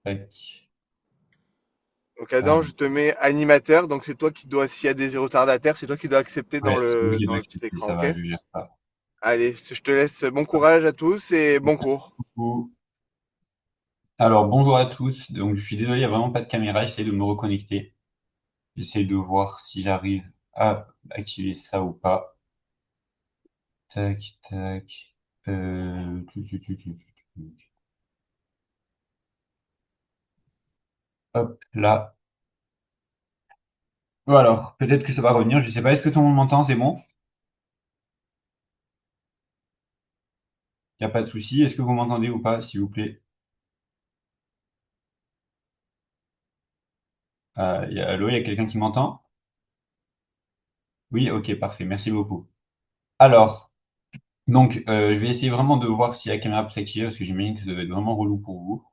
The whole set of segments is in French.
Tac. Donc Ah, Adam, je te mets animateur, donc c'est toi qui dois, s'il y a des retardataires, c'est toi qui dois accepter ouais, c'est moi qui dans dois le petit accepter, écran, ça ok? va, je gère pas. Allez, je te laisse bon courage à tous et bon cours. Coucou. Alors, bonjour à tous. Donc, je suis désolé, il n'y a vraiment pas de caméra. J'essaie de me reconnecter. J'essaie de voir si j'arrive à activer ça ou pas. Tac, tac. Hop, là. Voilà, peut-être que ça va revenir. Je sais pas. Est-ce que tout le monde m'entend? C'est bon? Il n'y a pas de souci. Est-ce que vous m'entendez ou pas, s'il vous plaît? Allô, il y a quelqu'un qui m'entend? Oui, ok, parfait. Merci beaucoup. Alors, donc, je vais essayer vraiment de voir si la caméra peut s'activer parce que j'imagine que ça va être vraiment relou pour vous.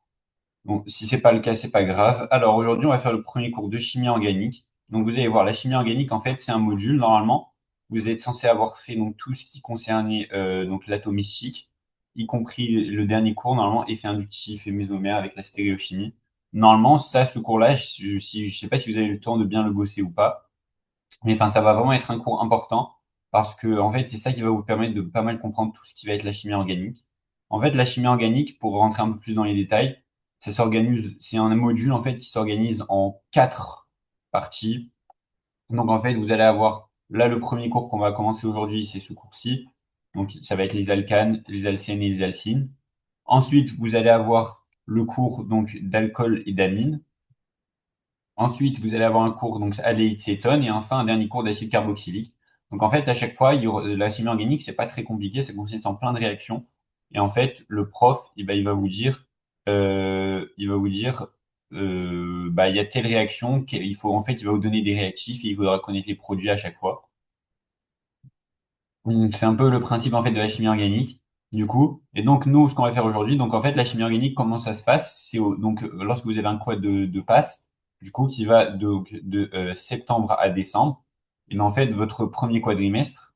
Bon, si c'est pas le cas, c'est pas grave. Alors aujourd'hui, on va faire le premier cours de chimie organique. Donc vous allez voir, la chimie organique, en fait, c'est un module. Normalement, vous êtes censé avoir fait donc tout ce qui concernait donc l'atomistique, y compris le dernier cours, normalement, effet inductif et mésomère avec la stéréochimie. Normalement, ça, ce cours-là, je sais pas si vous avez eu le temps de bien le bosser ou pas. Mais enfin, ça va vraiment être un cours important parce que, en fait, c'est ça qui va vous permettre de pas mal comprendre tout ce qui va être la chimie organique. En fait, la chimie organique, pour rentrer un peu plus dans les détails, ça s'organise, c'est un module, en fait, qui s'organise en quatre parties. Donc, en fait, vous allez avoir, là, le premier cours qu'on va commencer aujourd'hui, c'est ce cours-ci. Donc, ça va être les alcanes, les alcènes et les alcynes. Ensuite, vous allez avoir le cours, donc, d'alcool et d'amine. Ensuite, vous allez avoir un cours donc aldéhyde cétone et enfin un dernier cours d'acide carboxylique. Donc en fait, à chaque fois, la chimie organique, c'est pas très compliqué, ça consiste en plein de réactions. Et en fait, le prof, eh ben, il va vous dire, bah, il y a telle réaction, il faut en fait, il va vous donner des réactifs et il faudra connaître les produits à chaque fois. C'est un peu le principe en fait de la chimie organique, du coup. Et donc nous, ce qu'on va faire aujourd'hui, donc en fait la chimie organique, comment ça se passe? Donc lorsque vous avez un quad de passe, du coup qui va de septembre à décembre, et ben, en fait votre premier quadrimestre,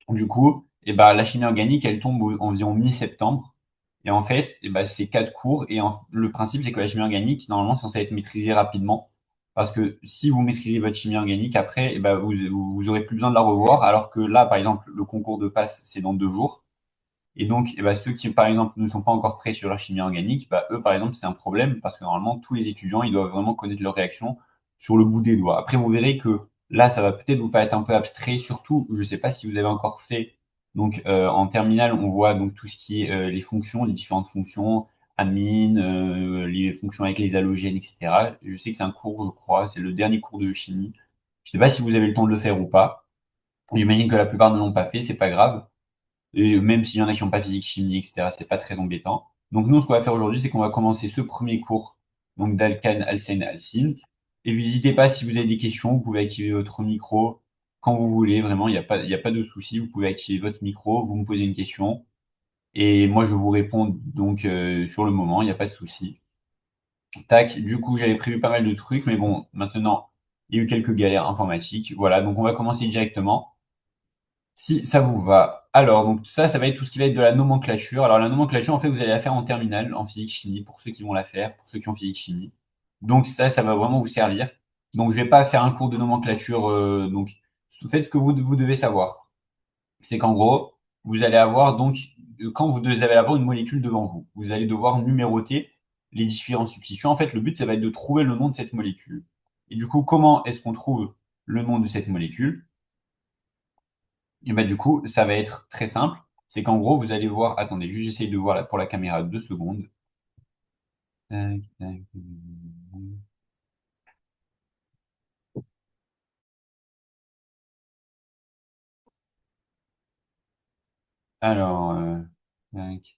du coup, et ben la chimie organique, elle tombe environ mi-septembre. Et en fait, et ben, c'est quatre cours. Et le principe, c'est que la chimie organique, normalement, c'est censé être maîtrisée rapidement. Parce que si vous maîtrisez votre chimie organique, après, eh ben, vous aurez plus besoin de la revoir. Alors que là, par exemple, le concours de passe, c'est dans 2 jours. Et donc, eh ben, ceux qui, par exemple, ne sont pas encore prêts sur la chimie organique, bah, eux, par exemple, c'est un problème parce que normalement, tous les étudiants, ils doivent vraiment connaître leurs réactions sur le bout des doigts. Après, vous verrez que là, ça va peut-être vous paraître un peu abstrait. Surtout, je ne sais pas si vous avez encore fait. Donc, en terminale, on voit donc tout ce qui est les fonctions, les différentes fonctions, amines, les fonctions avec les halogènes, etc. Je sais que c'est un cours, je crois, c'est le dernier cours de chimie. Je ne sais pas si vous avez le temps de le faire ou pas. J'imagine que la plupart ne l'ont pas fait, c'est pas grave. Et même s'il y en a qui n'ont pas physique, chimie, etc., c'est pas très embêtant. Donc nous, ce qu'on va faire aujourd'hui, c'est qu'on va commencer ce premier cours donc d'alcane, alcène, alcyne. Et n'hésitez pas, si vous avez des questions, vous pouvez activer votre micro quand vous voulez. Vraiment, il y a pas de souci. Vous pouvez activer votre micro, vous me posez une question et moi je vous réponds donc sur le moment. Il n'y a pas de souci. Tac. Du coup, j'avais prévu pas mal de trucs, mais bon, maintenant il y a eu quelques galères informatiques. Voilà, donc on va commencer directement. Si ça vous va. Alors, donc ça va être tout ce qui va être de la nomenclature. Alors, la nomenclature, en fait, vous allez la faire en terminale, en physique-chimie, pour ceux qui vont la faire, pour ceux qui ont physique-chimie. Donc, ça va vraiment vous servir. Donc, je vais pas faire un cours de nomenclature. Donc, faites ce que vous devez savoir. C'est qu'en gros, vous allez avoir donc, quand vous allez avoir une molécule devant vous, vous allez devoir numéroter les différents substituts. En fait, le but, ça va être de trouver le nom de cette molécule. Et du coup, comment est-ce qu'on trouve le nom de cette molécule? Et bah, du coup, ça va être très simple. C'est qu'en gros, vous allez voir. Attendez, juste j'essaye de voir là pour la caméra 2 secondes. Tac, tac. Alors, tac.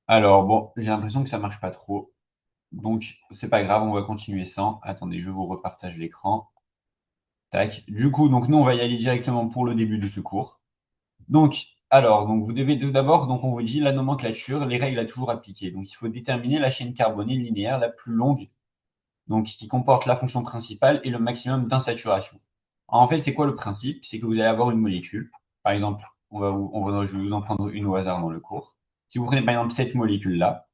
Alors, bon, j'ai l'impression que ça marche pas trop. Donc, c'est pas grave, on va continuer sans. Attendez, je vous repartage l'écran. Tac. Du coup, donc nous, on va y aller directement pour le début de ce cours. Donc, Alors, donc vous devez tout d'abord, donc on vous dit la nomenclature, les règles à toujours appliquer. Donc il faut déterminer la chaîne carbonée linéaire la plus longue, donc qui comporte la fonction principale et le maximum d'insaturation. Alors, en fait, c'est quoi le principe? C'est que vous allez avoir une molécule. Par exemple, je vais vous en prendre une au hasard dans le cours. Si vous prenez par exemple cette molécule-là,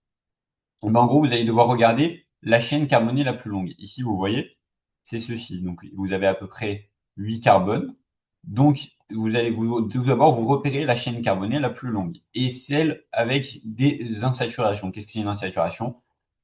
eh ben, en gros, vous allez devoir regarder la chaîne carbonée la plus longue. Ici, vous voyez, c'est ceci. Donc, vous avez à peu près 8 carbones. Donc, tout d'abord, vous repérez la chaîne carbonée la plus longue et celle avec des insaturations. Qu'est-ce que c'est une insaturation?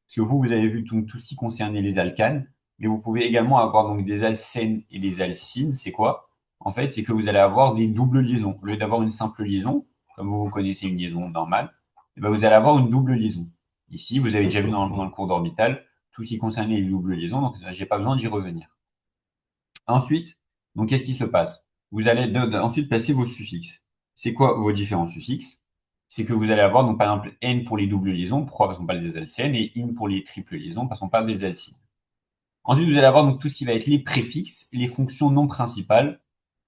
Parce que vous avez vu tout ce qui concernait les alcanes, mais vous pouvez également avoir donc des alcènes et des alcynes. C'est quoi? En fait, c'est que vous allez avoir des doubles liaisons. Au lieu d'avoir une simple liaison, comme vous connaissez une liaison normale, eh ben, vous allez avoir une double liaison. Ici, vous avez déjà vu dans le cours d'orbital tout ce qui concernait les doubles liaisons, donc j'ai pas besoin d'y revenir. Ensuite, donc qu'est-ce qui se passe? Vous allez ensuite placer vos suffixes. C'est quoi vos différents suffixes? C'est que vous allez avoir donc par exemple n pour les doubles liaisons, pourquoi? Parce qu'on parle des alcènes, et in pour les triples liaisons, parce qu'on parle des alcynes. Ensuite, vous allez avoir donc tout ce qui va être les préfixes, les fonctions non principales,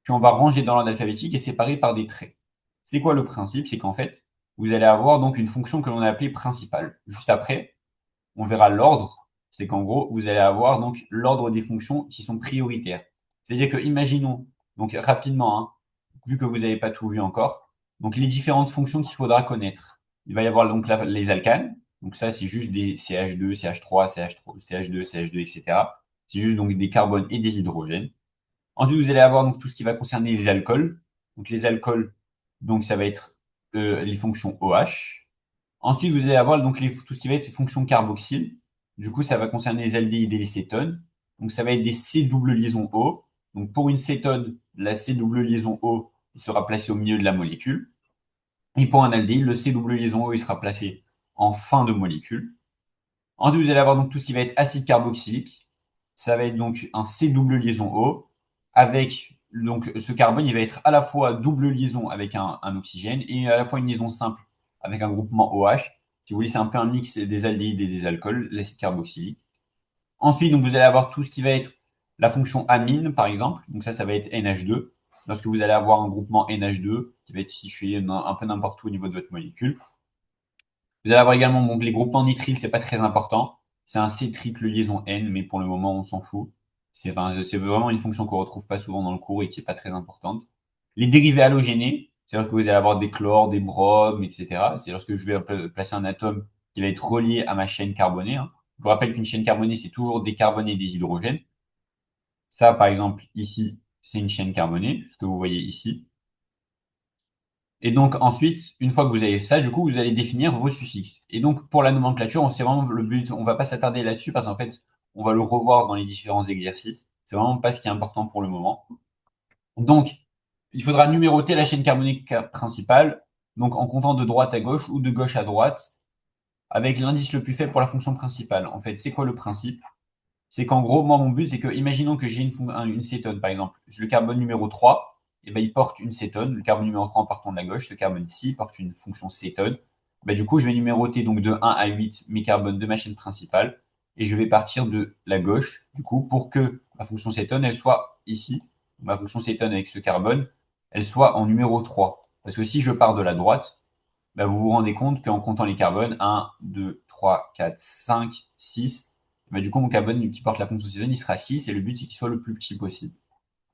qu'on va ranger dans l'ordre alphabétique et séparer par des traits. C'est quoi le principe? C'est qu'en fait, vous allez avoir donc une fonction que l'on a appelée principale. Juste après, on verra l'ordre. C'est qu'en gros, vous allez avoir donc l'ordre des fonctions qui sont prioritaires. C'est-à-dire que, imaginons, donc rapidement, hein, vu que vous n'avez pas tout vu encore, donc les différentes fonctions qu'il faudra connaître. Il va y avoir donc les alcanes. Donc ça, c'est juste des CH2, CH3, CH3, CH2, CH2, etc. C'est juste donc des carbones et des hydrogènes. Ensuite, vous allez avoir donc tout ce qui va concerner les alcools. Donc les alcools, donc ça va être les fonctions OH. Ensuite, vous allez avoir donc tout ce qui va être fonctions carboxyles. Du coup, ça va concerner les aldéhydes et les cétones. Donc ça va être des C double liaison O. Donc pour une cétone, la C double liaison O il sera placé au milieu de la molécule. Et pour un aldéhyde, le C double liaison O il sera placé en fin de molécule. Ensuite, vous allez avoir donc tout ce qui va être acide carboxylique. Ça va être donc un C double liaison O avec donc ce carbone, il va être à la fois double liaison avec un oxygène et à la fois une liaison simple avec un groupement OH. Si vous voulez, c'est un peu un mix des aldéhydes et des alcools, l'acide carboxylique. Ensuite, donc vous allez avoir tout ce qui va être la fonction amine, par exemple. Donc ça va être NH2. Lorsque vous allez avoir un groupement NH2 qui va être situé un peu n'importe où au niveau de votre molécule. Vous allez avoir également donc, les groupements nitryl, c'est pas très important. C'est un C triple liaison N, mais pour le moment, on s'en fout. C'est vraiment une fonction qu'on retrouve pas souvent dans le cours et qui est pas très importante. Les dérivés halogénés, c'est lorsque vous allez avoir des chlores, des bromes, etc. C'est lorsque je vais placer un atome qui va être relié à ma chaîne carbonée. Hein. Je vous rappelle qu'une chaîne carbonée, c'est toujours des carbones et des hydrogènes. Ça, par exemple, ici, c'est une chaîne carbonée, ce que vous voyez ici. Et donc ensuite, une fois que vous avez ça, du coup, vous allez définir vos suffixes. Et donc pour la nomenclature, c'est vraiment le but, on va pas s'attarder là-dessus parce qu'en fait, on va le revoir dans les différents exercices. C'est vraiment pas ce qui est important pour le moment. Donc, il faudra numéroter la chaîne carbonique principale, donc en comptant de droite à gauche ou de gauche à droite, avec l'indice le plus faible pour la fonction principale. En fait, c'est quoi le principe? C'est qu'en gros, moi, mon but, c'est que, imaginons que j'ai une cétone, par exemple. Le carbone numéro 3, eh ben, il porte une cétone. Le carbone numéro 3 en partant de la gauche, ce carbone-ci porte une fonction cétone. Ben, du coup, je vais numéroter donc de 1 à 8 mes carbones de ma chaîne principale. Et je vais partir de la gauche, du coup, pour que ma fonction cétone, elle soit ici. Ma fonction cétone avec ce carbone, elle soit en numéro 3. Parce que si je pars de la droite, ben, vous vous rendez compte qu'en comptant les carbones, 1, 2, 3, 4, 5, 6, bah, du coup, mon carbone qui porte la fonction saison, il sera 6 et le but, c'est qu'il soit le plus petit possible.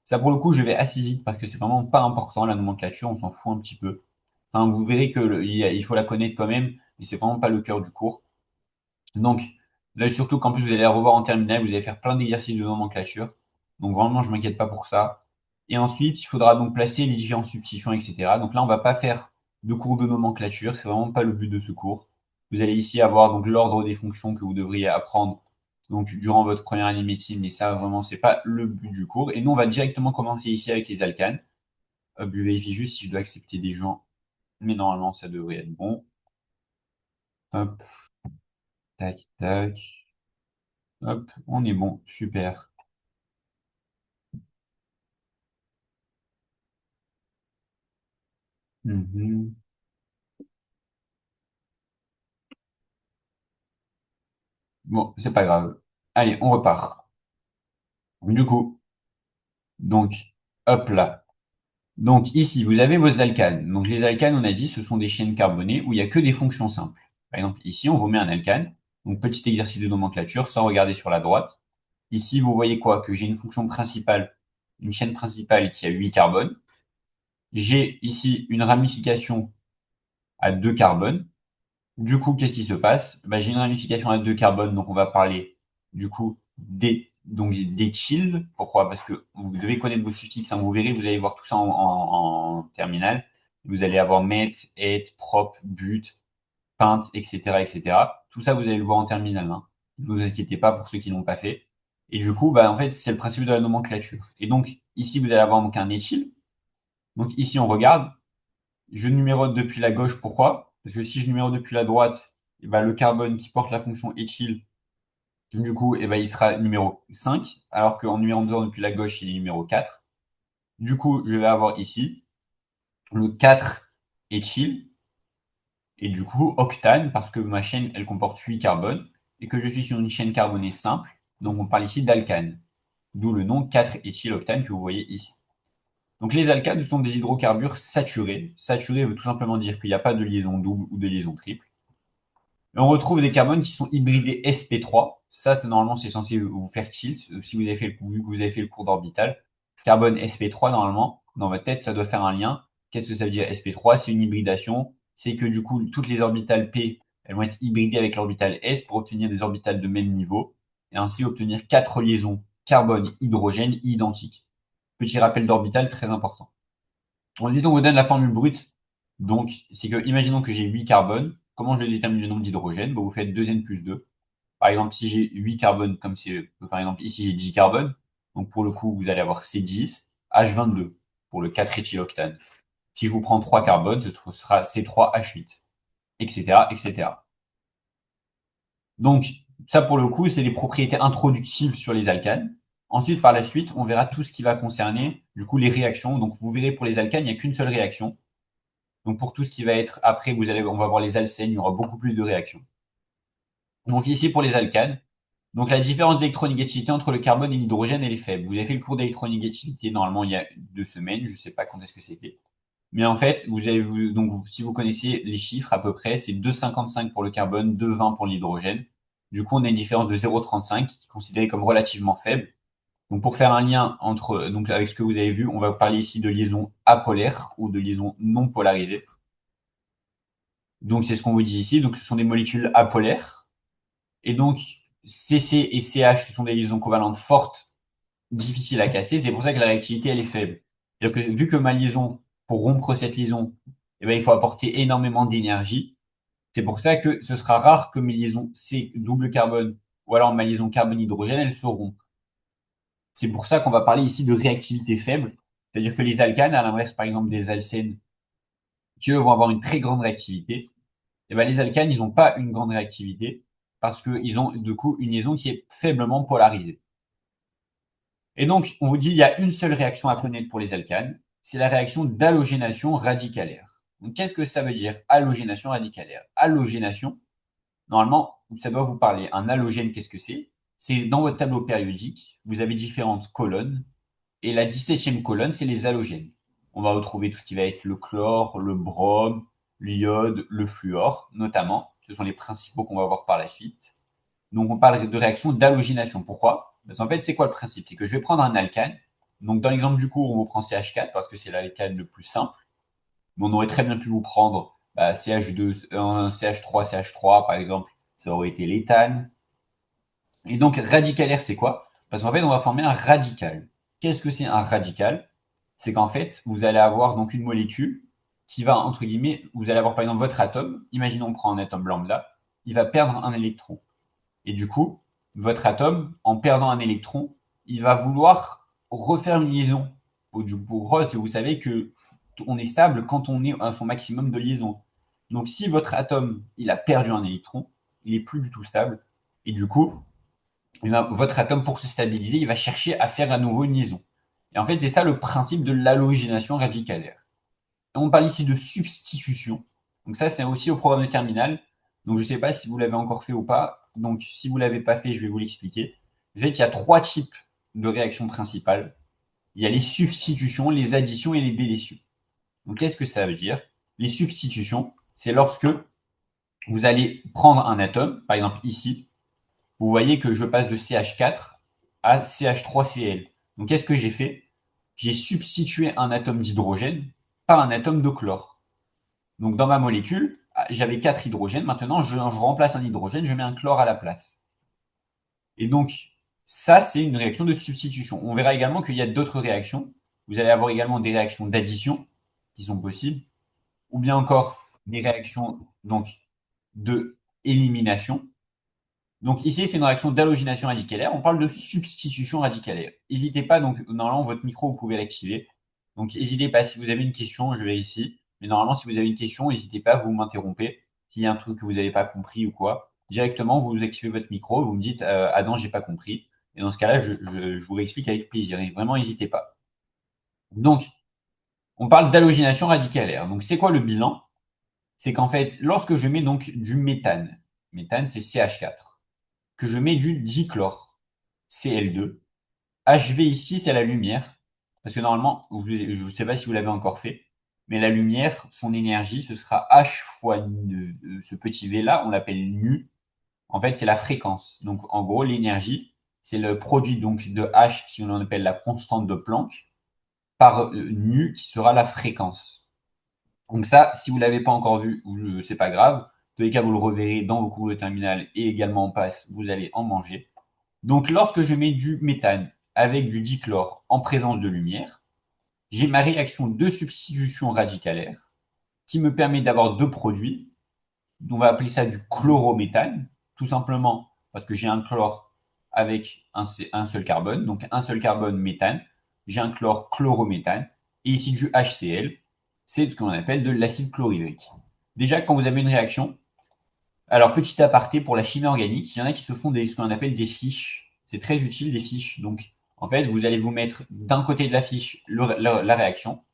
Ça, pour le coup, je vais assez vite parce que c'est vraiment pas important, la nomenclature, on s'en fout un petit peu. Enfin, vous verrez que il faut la connaître quand même, mais c'est vraiment pas le cœur du cours. Donc, là, surtout qu'en plus, vous allez la revoir en terminale, vous allez faire plein d'exercices de nomenclature. Donc, vraiment, je m'inquiète pas pour ça. Et ensuite, il faudra donc placer les différentes substitutions, etc. Donc là, on va pas faire de cours de nomenclature, c'est vraiment pas le but de ce cours. Vous allez ici avoir donc l'ordre des fonctions que vous devriez apprendre donc durant votre première année de médecine, mais ça vraiment c'est pas le but du cours. Et nous, on va directement commencer ici avec les alcanes. Hop, je vérifie juste si je dois accepter des gens, mais normalement ça devrait être bon. Hop, tac, tac. Hop, on est bon, super. Mhm. Bon, c'est pas grave. Allez, on repart. Du coup, donc, hop là. Donc ici, vous avez vos alcanes. Donc les alcanes, on a dit, ce sont des chaînes carbonées où il n'y a que des fonctions simples. Par exemple, ici, on vous met un alcane. Donc petit exercice de nomenclature sans regarder sur la droite. Ici, vous voyez quoi? Que j'ai une fonction principale, une chaîne principale qui a 8 carbones. J'ai ici une ramification à 2 carbones. Du coup, qu'est-ce qui se passe? Bah, j'ai une ramification à 2 carbones, donc on va parler du coup d'éthyle. Pourquoi? Parce que vous devez connaître vos suffixes, hein. Vous verrez, vous allez voir tout ça en terminale. Vous allez avoir met, et, prop, but, pinte, etc., etc. Tout ça, vous allez le voir en terminale, hein. Ne vous inquiétez pas pour ceux qui l'ont pas fait. Et du coup, bah, en fait, c'est le principe de la nomenclature. Et donc, ici, vous allez avoir donc un éthyle. Donc, ici, on regarde. Je numérote depuis la gauche. Pourquoi? Parce que si je numérote depuis la droite, eh ben, le carbone qui porte la fonction éthyle, du coup, eh ben, il sera numéro 5, alors qu'en numérotant depuis la gauche, il est numéro 4. Du coup, je vais avoir ici le 4 éthyle, et du coup, octane, parce que ma chaîne, elle comporte 8 carbones, et que je suis sur une chaîne carbonée simple, donc on parle ici d'alcane. D'où le nom 4-éthyloctane que vous voyez ici. Donc les alcanes sont des hydrocarbures saturés. Saturé veut tout simplement dire qu'il n'y a pas de liaison double ou de liaison triple. Et on retrouve des carbones qui sont hybridés sp3. Ça, c'est normalement, c'est censé vous faire tilt. Si vous avez fait vu que vous avez fait le cours d'orbital. Carbone sp3, normalement, dans votre tête, ça doit faire un lien. Qu'est-ce que ça veut dire sp3? C'est une hybridation. C'est que du coup, toutes les orbitales p, elles vont être hybridées avec l'orbital s pour obtenir des orbitales de même niveau. Et ainsi obtenir 4 liaisons carbone-hydrogène identiques. Petit rappel d'orbital très important. Ensuite, on vous donne la formule brute. Donc, c'est que, imaginons que j'ai 8 carbones. Comment je détermine le nombre d'hydrogènes? Bon, vous faites 2n plus 2. Par exemple, si j'ai 8 carbones, comme c'est, par exemple, ici j'ai 10 carbones. Donc, pour le coup, vous allez avoir C10, H22 pour le 4-éthyloctane. Si je vous prends 3 carbones, ce sera C3H8, etc., etc. Donc, ça, pour le coup, c'est les propriétés introductives sur les alcanes. Ensuite, par la suite, on verra tout ce qui va concerner, du coup, les réactions. Donc, vous verrez pour les alcanes, il n'y a qu'une seule réaction. Donc pour tout ce qui va être après, on va voir les alcènes, il y aura beaucoup plus de réactions. Donc ici pour les alcanes, donc la différence d'électronégativité entre le carbone et l'hydrogène, elle est faible. Vous avez fait le cours d'électronégativité normalement il y a 2 semaines, je ne sais pas quand est-ce que c'était. Mais en fait, vous avez vu, donc si vous connaissez les chiffres à peu près, c'est 2,55 pour le carbone, 2,20 pour l'hydrogène. Du coup, on a une différence de 0,35 qui est considérée comme relativement faible. Donc pour faire un lien entre donc avec ce que vous avez vu, on va parler ici de liaison apolaire ou de liaison non polarisée. Donc, c'est ce qu'on vous dit ici. Donc, ce sont des molécules apolaires. Et donc, CC et CH, ce sont des liaisons covalentes fortes, difficiles à casser. C'est pour ça que la réactivité, elle est faible. C'est-à-dire que vu que ma liaison, pour rompre cette liaison, eh ben, il faut apporter énormément d'énergie. C'est pour ça que ce sera rare que mes liaisons C double carbone ou alors ma liaison carbone-hydrogène, elles se rompent. C'est pour ça qu'on va parler ici de réactivité faible. C'est-à-dire que les alcanes, à l'inverse, par exemple, des alcènes, qui eux vont avoir une très grande réactivité, et ben, les alcanes, ils n'ont pas une grande réactivité parce qu'ils ont du coup une liaison qui est faiblement polarisée. Et donc, on vous dit il y a une seule réaction à connaître pour les alcanes, c'est la réaction d'halogénation radicalaire. Donc, qu'est-ce que ça veut dire, halogénation radicalaire? Halogénation, normalement, ça doit vous parler. Un halogène, qu'est-ce que c'est? C'est dans votre tableau périodique, vous avez différentes colonnes, et la 17e colonne, c'est les halogènes. On va retrouver tout ce qui va être le chlore, le brome, l'iode, le fluor, notamment. Ce sont les principaux qu'on va voir par la suite. Donc, on parle de réaction d'halogénation. Pourquoi? Parce qu'en fait, c'est quoi le principe? C'est que je vais prendre un alcane. Donc, dans l'exemple du cours, on vous prend CH4 parce que c'est l'alcane le plus simple. Mais on aurait très bien pu vous prendre CH2, CH3, CH3, par exemple. Ça aurait été l'éthane. Et donc, radicalaire, c'est quoi? Parce qu'en fait, on va former un radical. Qu'est-ce que c'est un radical? C'est qu'en fait, vous allez avoir donc une molécule qui va, entre guillemets, vous allez avoir par exemple votre atome. Imaginons on prend un atome lambda, il va perdre un électron. Et du coup, votre atome, en perdant un électron, il va vouloir refaire une liaison. Du coup, vous savez que on est stable quand on est à son maximum de liaison. Donc, si votre atome, il a perdu un électron, il est plus du tout stable. Et du coup, votre atome, pour se stabiliser, il va chercher à faire à nouveau une liaison. Et en fait, c'est ça le principe de l'halogénation radicalaire. Et on parle ici de substitution. Donc ça, c'est aussi au programme de terminale. Donc je ne sais pas si vous l'avez encore fait ou pas. Donc si vous ne l'avez pas fait, je vais vous l'expliquer. En fait, il y a 3 types de réactions principales. il y a les substitutions, les additions et les délétions. Donc, qu'est-ce que ça veut dire? Les substitutions, c'est lorsque vous allez prendre un atome, par exemple ici, vous voyez que je passe de CH4 à CH3Cl. Donc, qu'est-ce que j'ai fait? J'ai substitué un atome d'hydrogène par un atome de chlore. Donc, dans ma molécule, j'avais 4 hydrogènes. Maintenant, je remplace un hydrogène, je mets un chlore à la place. Et donc, ça, c'est une réaction de substitution. On verra également qu'il y a d'autres réactions. Vous allez avoir également des réactions d'addition qui sont possibles, ou bien encore des réactions donc de élimination. Donc ici, c'est une réaction d'halogénation radicalaire. On parle de substitution radicalaire. N'hésitez pas, donc normalement, votre micro, vous pouvez l'activer. Donc n'hésitez pas, si vous avez une question, je vérifie. Mais normalement, si vous avez une question, n'hésitez pas, vous m'interrompez. S'il y a un truc que vous n'avez pas compris ou quoi, directement, vous activez votre micro, vous me dites Adam, j'ai pas compris. Et dans ce cas-là, je vous réexplique avec plaisir. Et vraiment, n'hésitez pas. Donc, on parle d'halogénation radicalaire. Donc, c'est quoi le bilan? C'est qu'en fait, lorsque je mets donc du méthane c'est CH4, que je mets du dichlore, Cl2, HV ici, c'est la lumière. Parce que normalement, je ne sais pas si vous l'avez encore fait, mais la lumière, son énergie, ce sera H fois ce petit V là, on l'appelle nu. En fait, c'est la fréquence. Donc, en gros, l'énergie, c'est le produit donc de H, qui on appelle la constante de Planck, par nu, qui sera la fréquence. Donc ça, si vous ne l'avez pas encore vu, c'est pas grave. En tous les cas, vous le reverrez dans vos cours de terminale et également en passe, vous allez en manger. Donc, lorsque je mets du méthane avec du dichlore en présence de lumière, j'ai ma réaction de substitution radicalaire qui me permet d'avoir deux produits. On va appeler ça du chlorométhane, tout simplement parce que j'ai un chlore avec un seul carbone, donc un seul carbone méthane, j'ai un chlore chlorométhane, et ici du HCl, c'est ce qu'on appelle de l'acide chlorhydrique. Déjà, quand vous avez une réaction, alors petit aparté pour la chimie organique, il y en a qui se font ce qu'on appelle des fiches. C'est très utile, des fiches. Donc, en fait, vous allez vous mettre d'un côté de la fiche la réaction,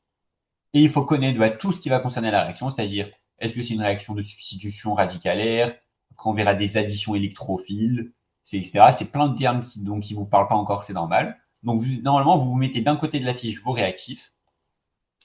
et il faut connaître tout ce qui va concerner la réaction, c'est-à-dire est-ce que c'est une réaction de substitution radicalaire, quand on verra des additions électrophiles, etc. C'est plein de termes qui ne vous parlent pas encore, c'est normal. Donc normalement, vous vous mettez d'un côté de la fiche vos réactifs,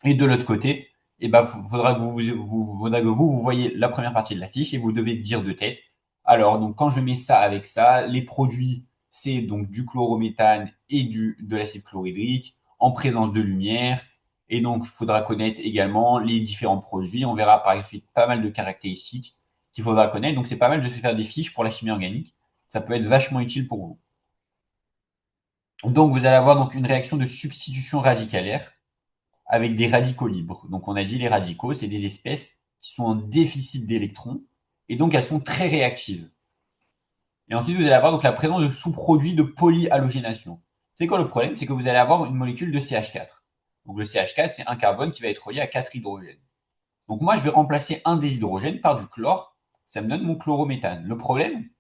et de l'autre côté, faudra que vous voyez la première partie de la fiche et vous devez dire de tête. Alors, donc, quand je mets ça avec ça, les produits, c'est donc du chlorométhane et de l'acide chlorhydrique en présence de lumière. Et donc, il faudra connaître également les différents produits. On verra par la suite pas mal de caractéristiques qu'il faudra connaître. Donc, c'est pas mal de se faire des fiches pour la chimie organique. Ça peut être vachement utile pour vous. Donc, vous allez avoir donc une réaction de substitution radicalaire avec des radicaux libres. Donc, on a dit les radicaux, c'est des espèces qui sont en déficit d'électrons et donc elles sont très réactives. Et ensuite, vous allez avoir donc la présence de sous-produits de polyhalogénation. C'est quoi le problème? C'est que vous allez avoir une molécule de CH4. Donc, le CH4, c'est un carbone qui va être relié à 4 hydrogènes. Donc, moi, je vais remplacer un des hydrogènes par du chlore. Ça me donne mon chlorométhane. Le problème,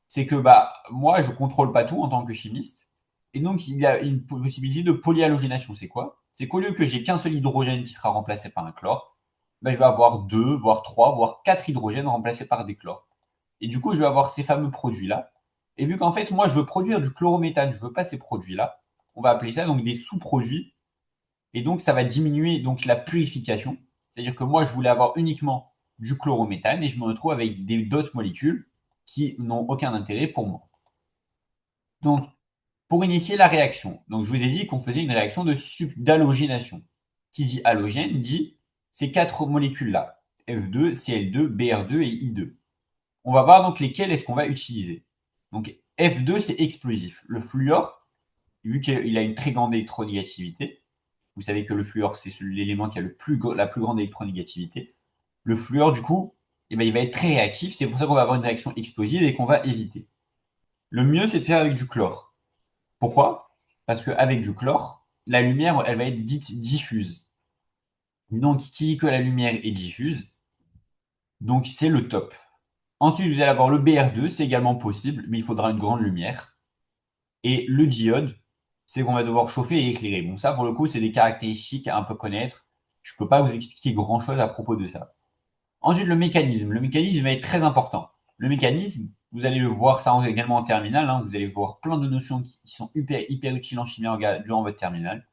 c'est que moi, je contrôle pas tout en tant que chimiste. Et donc, il y a une possibilité de polyhalogénation. C'est quoi? C'est qu'au lieu que j'ai qu'un seul hydrogène qui sera remplacé par un chlore, je vais avoir deux, voire trois, voire quatre hydrogènes remplacés par des chlores. Et du coup, je vais avoir ces fameux produits-là. Et vu qu'en fait, moi, je veux produire du chlorométhane, je veux pas ces produits-là, on va appeler ça donc des sous-produits. Et donc, ça va diminuer donc la purification. C'est-à-dire que moi, je voulais avoir uniquement du chlorométhane et je me retrouve avec d'autres molécules qui n'ont aucun intérêt pour moi. Donc, pour initier la réaction, donc je vous ai dit qu'on faisait une réaction d'halogénation. Qui dit halogène dit ces quatre molécules-là, F2, Cl2, Br2 et I2. On va voir donc lesquelles est-ce qu'on va utiliser. Donc F2, c'est explosif. Le fluor, vu qu'il a une très grande électronégativité, vous savez que le fluor, c'est l'élément qui a la plus grande électronégativité. Le fluor, du coup, il va être très réactif. C'est pour ça qu'on va avoir une réaction explosive et qu'on va éviter. Le mieux, c'est de faire avec du chlore. Pourquoi? Parce qu'avec du chlore, la lumière, elle va être dite diffuse. Donc, qui dit que la lumière est diffuse, donc c'est le top. Ensuite, vous allez avoir le Br2, c'est également possible, mais il faudra une grande lumière. Et le diode, c'est qu'on va devoir chauffer et éclairer. Bon, ça, pour le coup, c'est des caractéristiques à un peu connaître. Je ne peux pas vous expliquer grand-chose à propos de ça. Ensuite, le mécanisme. Le mécanisme va être très important. Le mécanisme, vous allez le voir ça également en terminale. Vous allez voir plein de notions qui sont hyper utiles en chimie durant votre terminale.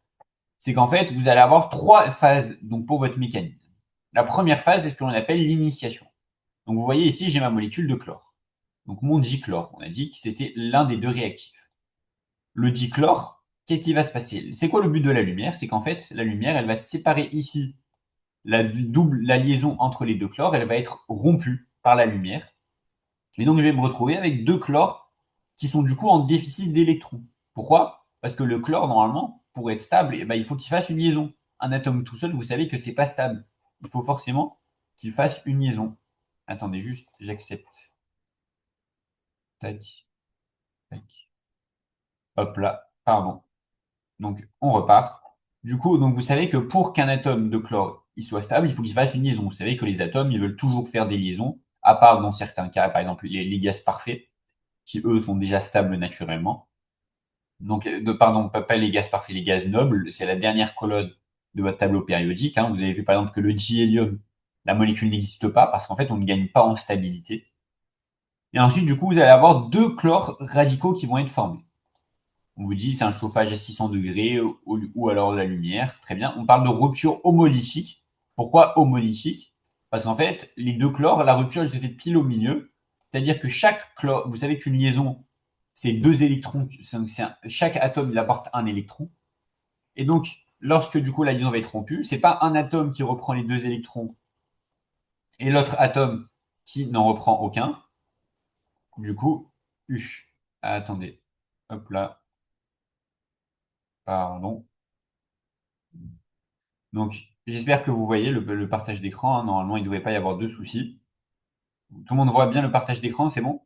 c'est qu'en fait, vous allez avoir trois phases donc pour votre mécanisme. La première phase, c'est ce que l'on appelle l'initiation. Donc vous voyez ici, j'ai ma molécule de chlore. Donc mon dichlore, on a dit que c'était l'un des deux réactifs. Le dichlore, qu'est-ce qui va se passer? C'est quoi le but de la lumière? C'est qu'en fait, la lumière, elle va séparer ici la liaison entre les deux chlores, elle va être rompue par la lumière. Et donc je vais me retrouver avec deux chlores qui sont du coup en déficit d'électrons. Pourquoi? Parce que le chlore, normalement, pour être stable, eh ben, il faut qu'il fasse une liaison. Un atome tout seul, vous savez que c'est pas stable. Il faut forcément qu'il fasse une liaison. Attendez juste, j'accepte. Tac, tac. Hop là, pardon. Donc on repart. Du coup, donc vous savez que pour qu'un atome de chlore il soit stable, il faut qu'il fasse une liaison. Vous savez que les atomes, ils veulent toujours faire des liaisons, à part dans certains cas, par exemple les gaz parfaits, qui eux sont déjà stables naturellement. Donc, pardon, pas les gaz parfaits, les gaz nobles, c'est la dernière colonne de votre tableau périodique. Hein. Vous avez vu par exemple que le dihélium, la molécule n'existe pas parce qu'en fait on ne gagne pas en stabilité. Et ensuite, du coup, vous allez avoir deux chlores radicaux qui vont être formés. On vous dit c'est un chauffage à 600 degrés ou alors la lumière. Très bien. On parle de rupture homolytique. Pourquoi homolytique? Parce qu'en fait, les deux chlores, la rupture elle se fait pile au milieu. C'est-à-dire que chaque chlore, vous savez qu'une liaison, c'est deux électrons. Chaque atome, il apporte un électron. Et donc, lorsque du coup la liaison va être rompue, c'est pas un atome qui reprend les deux électrons et l'autre atome qui n'en reprend aucun. Du coup, attendez. Hop là. Pardon. Donc, j'espère que vous voyez le partage d'écran. Hein. Normalement, il ne devrait pas y avoir de soucis. Tout le monde voit bien le partage d'écran, c'est bon?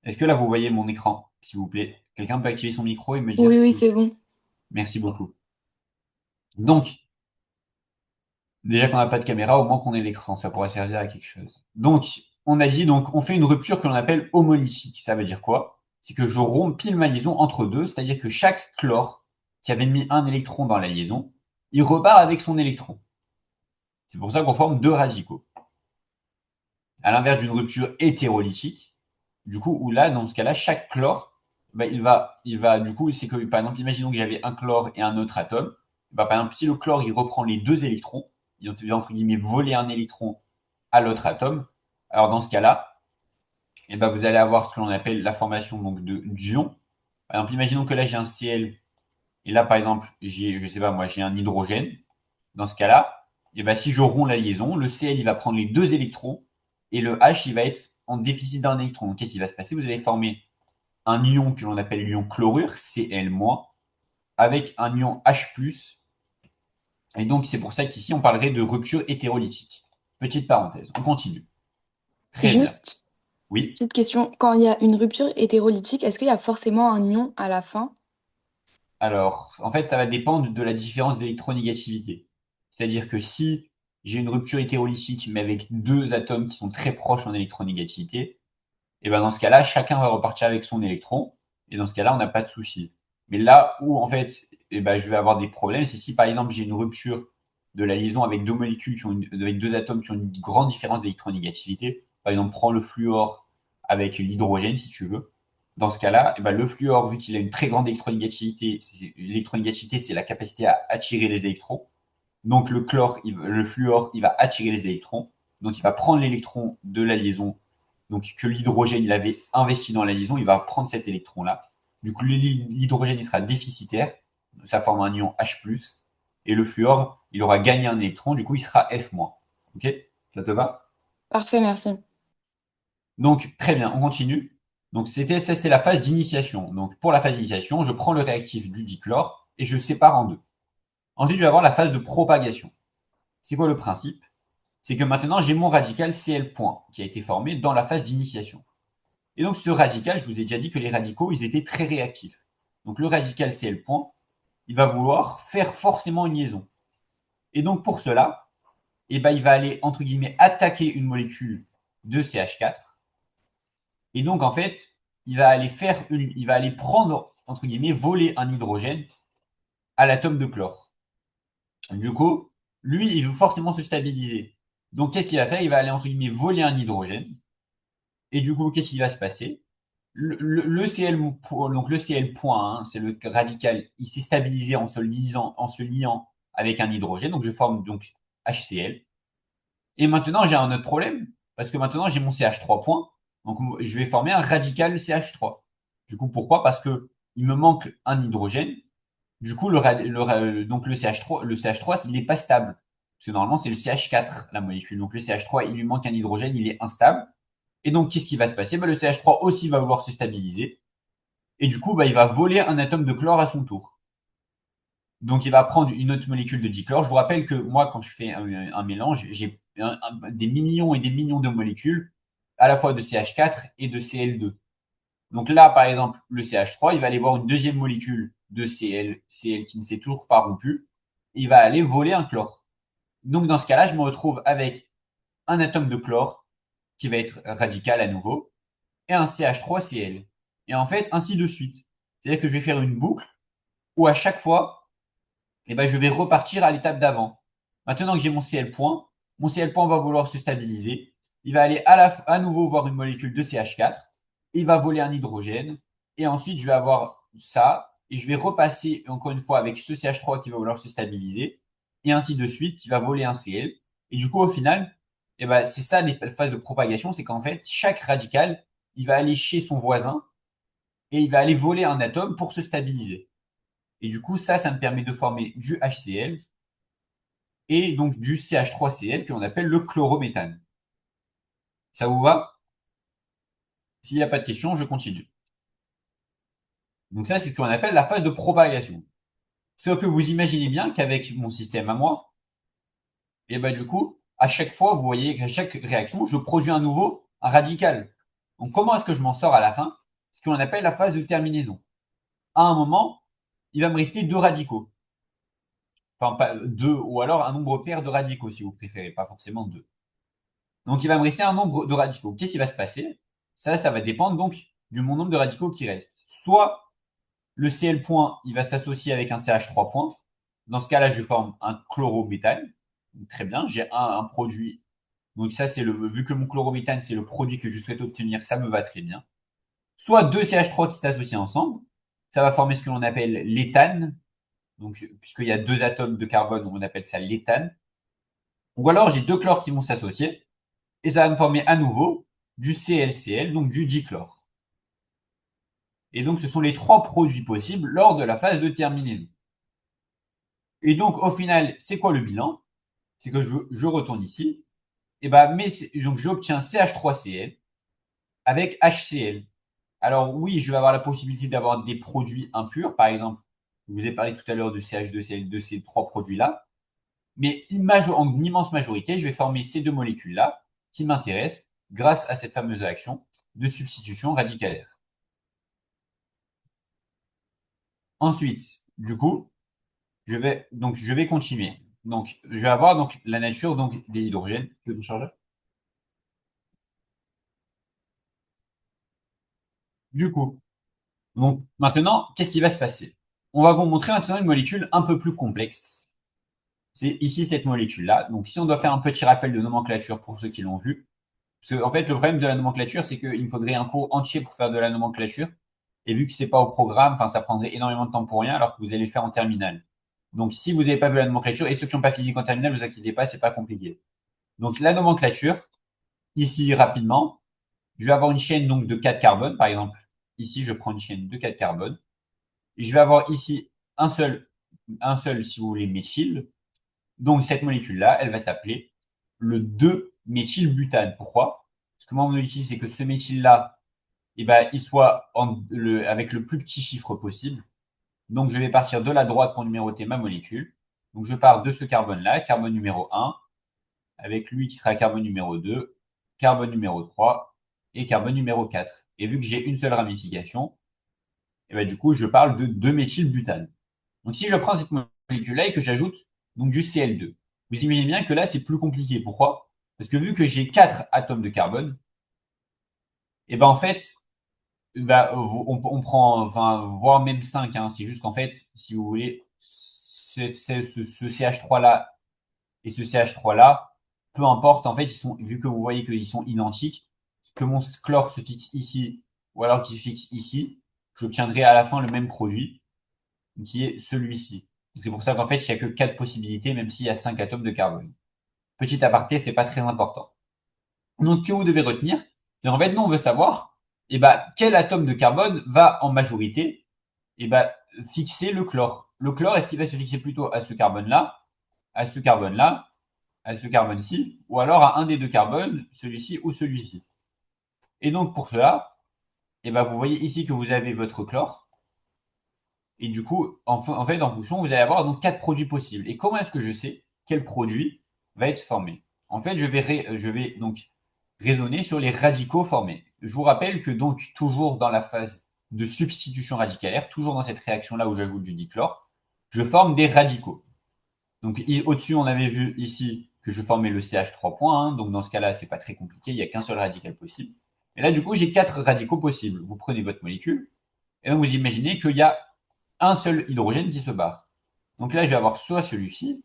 Est-ce que là, vous voyez mon écran, s'il vous plaît? Quelqu'un peut activer son micro et me dire Oui, oui, si... c'est bon. Merci beaucoup. Donc, déjà qu'on n'a pas de caméra, au moins qu'on ait l'écran, ça pourrait servir à quelque chose. Donc, on a dit, donc, on fait une rupture que l'on appelle homolytique. Ça veut dire quoi? C'est que je romps pile ma liaison entre deux, c'est-à-dire que chaque chlore qui avait mis un électron dans la liaison, il repart avec son électron. C'est pour ça qu'on forme deux radicaux. À l'inverse d'une rupture hétérolytique, du coup, où là, dans ce cas-là, chaque chlore, bah, du coup, c'est que, par exemple, imaginons que j'avais un chlore et un autre atome. Bah, par exemple, si le chlore, il reprend les deux électrons, il va, entre guillemets, voler un électron à l'autre atome. Alors, dans ce cas-là, eh ben, vous allez avoir ce que l'on appelle la formation donc, d'ions. Par exemple, imaginons que là, j'ai un Cl, et là, par exemple, je sais pas, moi, j'ai un hydrogène. Dans ce cas-là, eh ben, si je romps la liaison, le Cl, il va prendre les deux électrons, et le H, il va être en déficit d'un électron. Donc, qu'est-ce qui va se passer? Vous allez former un ion que l'on appelle l'ion chlorure, Cl-, avec un ion H+. Et donc, c'est pour ça qu'ici, on parlerait de rupture hétérolytique. Petite parenthèse, on continue. Très bien. Juste, Oui. petite question. Quand il y a une rupture hétérolytique, est-ce qu'il y a forcément un ion à la fin? Alors, en fait, ça va dépendre de la différence d'électronégativité. C'est-à-dire que si j'ai une rupture hétérolytique, mais avec deux atomes qui sont très proches en électronégativité, et ben dans ce cas-là, chacun va repartir avec son électron. Et dans ce cas-là, on n'a pas de souci. Mais là où, en fait, eh ben, je vais avoir des problèmes, c'est si, par exemple, j'ai une rupture de la liaison avec deux molécules avec deux atomes qui ont une grande différence d'électronégativité. Par exemple, prends le fluor avec l'hydrogène, si tu veux. Dans ce cas-là, eh ben, le fluor, vu qu'il a une très grande électronégativité, l'électronégativité, c'est la capacité à attirer les électrons. Donc, le fluor, il va attirer les électrons. Donc, il va prendre l'électron de la liaison donc que l'hydrogène il avait investi dans la liaison, il va prendre cet électron-là. Du coup, l'hydrogène il sera déficitaire, ça forme un ion H+, et le fluor, il aura gagné un électron, du coup, il sera F-. Ok? Ça te va? Parfait, merci. Donc, très bien, on continue. Donc, c'était la phase d'initiation. Donc, pour la phase d'initiation, je prends le réactif du dichlore et je sépare en deux. Ensuite, je vais avoir la phase de propagation. C'est quoi le principe? C'est que maintenant, j'ai mon radical Cl point qui a été formé dans la phase d'initiation. Et donc, ce radical, je vous ai déjà dit que les radicaux, ils étaient très réactifs. Donc, le radical Cl point, il va vouloir faire forcément une liaison. Et donc, pour cela, eh ben, il va aller, entre guillemets, attaquer une molécule de CH4. Et donc, en fait, il va aller prendre, entre guillemets, voler un hydrogène à l'atome de chlore. Du coup, lui, il veut forcément se stabiliser. Donc, qu'est-ce qu'il va faire? Il va aller, entre guillemets, voler un hydrogène. Et du coup, qu'est-ce qui va se passer? le Cl, donc le Cl point, hein, c'est le radical, il s'est stabilisé en se liant avec un hydrogène, donc je forme donc HCl. Et maintenant, j'ai un autre problème, parce que maintenant, j'ai mon CH3 point, donc je vais former un radical CH3. Du coup, pourquoi? Parce que il me manque un hydrogène. Du coup, donc le CH3, il n'est pas stable. Parce que normalement, c'est le CH4, la molécule. Donc le CH3, il lui manque un hydrogène, il est instable. Et donc, qu'est-ce qui va se passer? Bah, le CH3 aussi va vouloir se stabiliser. Et du coup, bah, il va voler un atome de chlore à son tour. Donc, il va prendre une autre molécule de dichlore. Je vous rappelle que moi, quand je fais un mélange, j'ai des millions et des millions de molécules, à la fois de CH4 et de Cl2. Donc là, par exemple, le CH3, il va aller voir une deuxième molécule de Cl qui ne s'est toujours pas rompue. Il va aller voler un chlore. Donc, dans ce cas-là, je me retrouve avec un atome de chlore qui va être radical à nouveau et un CH3Cl. Et en fait, ainsi de suite. C'est-à-dire que je vais faire une boucle où à chaque fois, je vais repartir à l'étape d'avant. Maintenant que j'ai mon Cl point, mon Cl point va vouloir se stabiliser. Il va aller à nouveau voir une molécule de CH4. Il va voler un hydrogène. Et ensuite, je vais avoir ça. Et je vais repasser encore une fois avec ce CH3 qui va vouloir se stabiliser. Et ainsi de suite, qui va voler un Cl. Et du coup, au final, c'est ça les phases de propagation. C'est qu'en fait, chaque radical, il va aller chez son voisin et il va aller voler un atome pour se stabiliser. Et du coup, ça me permet de former du HCl et donc du CH3Cl qu'on appelle le chlorométhane. Ça vous va? S'il n'y a pas de questions, je continue. Donc ça, c'est ce qu'on appelle la phase de propagation. Ce que vous imaginez bien qu'avec mon système à moi, et du coup, à chaque fois, vous voyez qu'à chaque réaction, je produis un radical. Donc comment est-ce que je m'en sors à la fin? Ce qu'on appelle la phase de terminaison. À un moment, il va me rester deux radicaux. Enfin, pas deux, ou alors un nombre pair de radicaux, si vous préférez, pas forcément deux. Donc, il va me rester un nombre de radicaux. Qu'est-ce qui va se passer? Ça va dépendre donc du mon nombre de radicaux qui reste. Soit le Cl point, il va s'associer avec un CH3 point. Dans ce cas-là, je forme un chlorométhane. Très bien, j'ai un produit. Donc ça, vu que mon chlorométhane, c'est le produit que je souhaite obtenir, ça me va très bien. Soit deux CH3 qui s'associent ensemble. Ça va former ce que l'on appelle l'éthane. Donc, puisqu'il y a deux atomes de carbone, on appelle ça l'éthane. Ou alors, j'ai deux chlores qui vont s'associer. Et ça va me former à nouveau du ClCl, donc du dichlore. Et donc, ce sont les trois produits possibles lors de la phase de terminaison. Et donc, au final, c'est quoi le bilan? C'est que je retourne ici. Et donc, j'obtiens CH3Cl avec HCl. Alors, oui, je vais avoir la possibilité d'avoir des produits impurs. Par exemple, je vous ai parlé tout à l'heure de CH2Cl, de ces trois produits-là. Mais en une immense majorité, je vais former ces deux molécules-là qui m'intéressent grâce à cette fameuse réaction de substitution radicalaire. Ensuite, du coup, je vais continuer. Donc, je vais avoir donc la nature donc des hydrogènes. Tu veux me changer? Du coup, donc maintenant, qu'est-ce qui va se passer? On va vous montrer maintenant une molécule un peu plus complexe. C'est ici cette molécule-là. Donc ici, on doit faire un petit rappel de nomenclature pour ceux qui l'ont vu. Parce que, en fait, le problème de la nomenclature, c'est qu'il me faudrait un cours entier pour faire de la nomenclature. Et vu que c'est pas au programme, enfin, ça prendrait énormément de temps pour rien, alors que vous allez le faire en terminale. Donc, si vous n'avez pas vu la nomenclature, et ceux qui n'ont pas physique en terminale, vous inquiétez pas, c'est pas compliqué. Donc, la nomenclature, ici, rapidement, je vais avoir une chaîne donc de 4 carbones, par exemple. Ici, je prends une chaîne de 4 carbones. Et je vais avoir ici un seul, si vous voulez, méthyle. Donc, cette molécule-là, elle va s'appeler le 2-méthylbutane. Pourquoi? Parce que moi, mon objectif, c'est que ce méthyle-là, il soit avec le plus petit chiffre possible. Donc, je vais partir de la droite pour numéroter ma molécule. Donc, je pars de ce carbone-là, carbone numéro 1, avec lui qui sera carbone numéro 2, carbone numéro 3 et carbone numéro 4. Et vu que j'ai une seule ramification, du coup, je parle de 2-méthylbutane. Donc, si je prends cette molécule-là et que j'ajoute donc du Cl2, vous imaginez bien que là, c'est plus compliqué. Pourquoi? Parce que vu que j'ai 4 atomes de carbone, en fait, on prend, enfin, voire même 5, hein. C'est juste qu'en fait, si vous voulez, ce CH3-là et ce CH3-là, peu importe, en fait, vu que vous voyez qu'ils sont identiques, que mon chlore se fixe ici ou alors qui se fixe ici, j'obtiendrai à la fin le même produit, qui est celui-ci. C'est pour ça qu'en fait, il n'y a que 4 possibilités, même s'il y a 5 atomes de carbone. Petit aparté, c'est pas très important. Donc, que vous devez retenir, c'est en fait, nous, on veut savoir, quel atome de carbone va en majorité, fixer le chlore. Le chlore, est-ce qu'il va se fixer plutôt à ce carbone-là, à ce carbone-là, à ce carbone-ci, ou alors à un des deux carbones, celui-ci ou celui-ci. Et donc, pour cela, vous voyez ici que vous avez votre chlore. Et du coup, en fait, en fonction, vous allez avoir donc 4 produits possibles. Et comment est-ce que je sais quel produit va être formé? En fait, je vais donc raisonner sur les radicaux formés. Je vous rappelle que donc, toujours dans la phase de substitution radicalaire, toujours dans cette réaction-là où j'ajoute du dichlore, je forme des radicaux. Donc, au-dessus, on avait vu ici que je formais le CH3 point. Donc, dans ce cas-là, c'est pas très compliqué. Il n'y a qu'un seul radical possible. Et là, du coup, j'ai 4 radicaux possibles. Vous prenez votre molécule. Et donc, vous imaginez qu'il y a un seul hydrogène qui se barre. Donc là, je vais avoir soit celui-ci,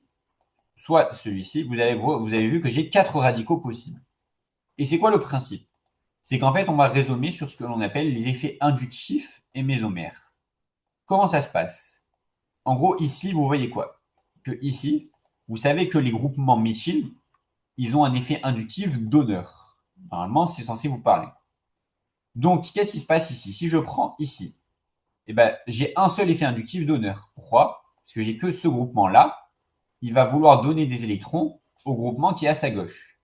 soit celui-ci. Vous avez vu que j'ai 4 radicaux possibles. Et c'est quoi le principe? C'est qu'en fait, on va raisonner sur ce que l'on appelle les effets inductifs et mésomères. Comment ça se passe? En gros, ici, vous voyez quoi? Que ici, vous savez que les groupements méthyl, ils ont un effet inductif donneur. Normalement, c'est censé vous parler. Donc, qu'est-ce qui se passe ici? Si je prends ici, j'ai un seul effet inductif donneur. Pourquoi? Parce que j'ai que ce groupement-là. Il va vouloir donner des électrons au groupement qui est à sa gauche.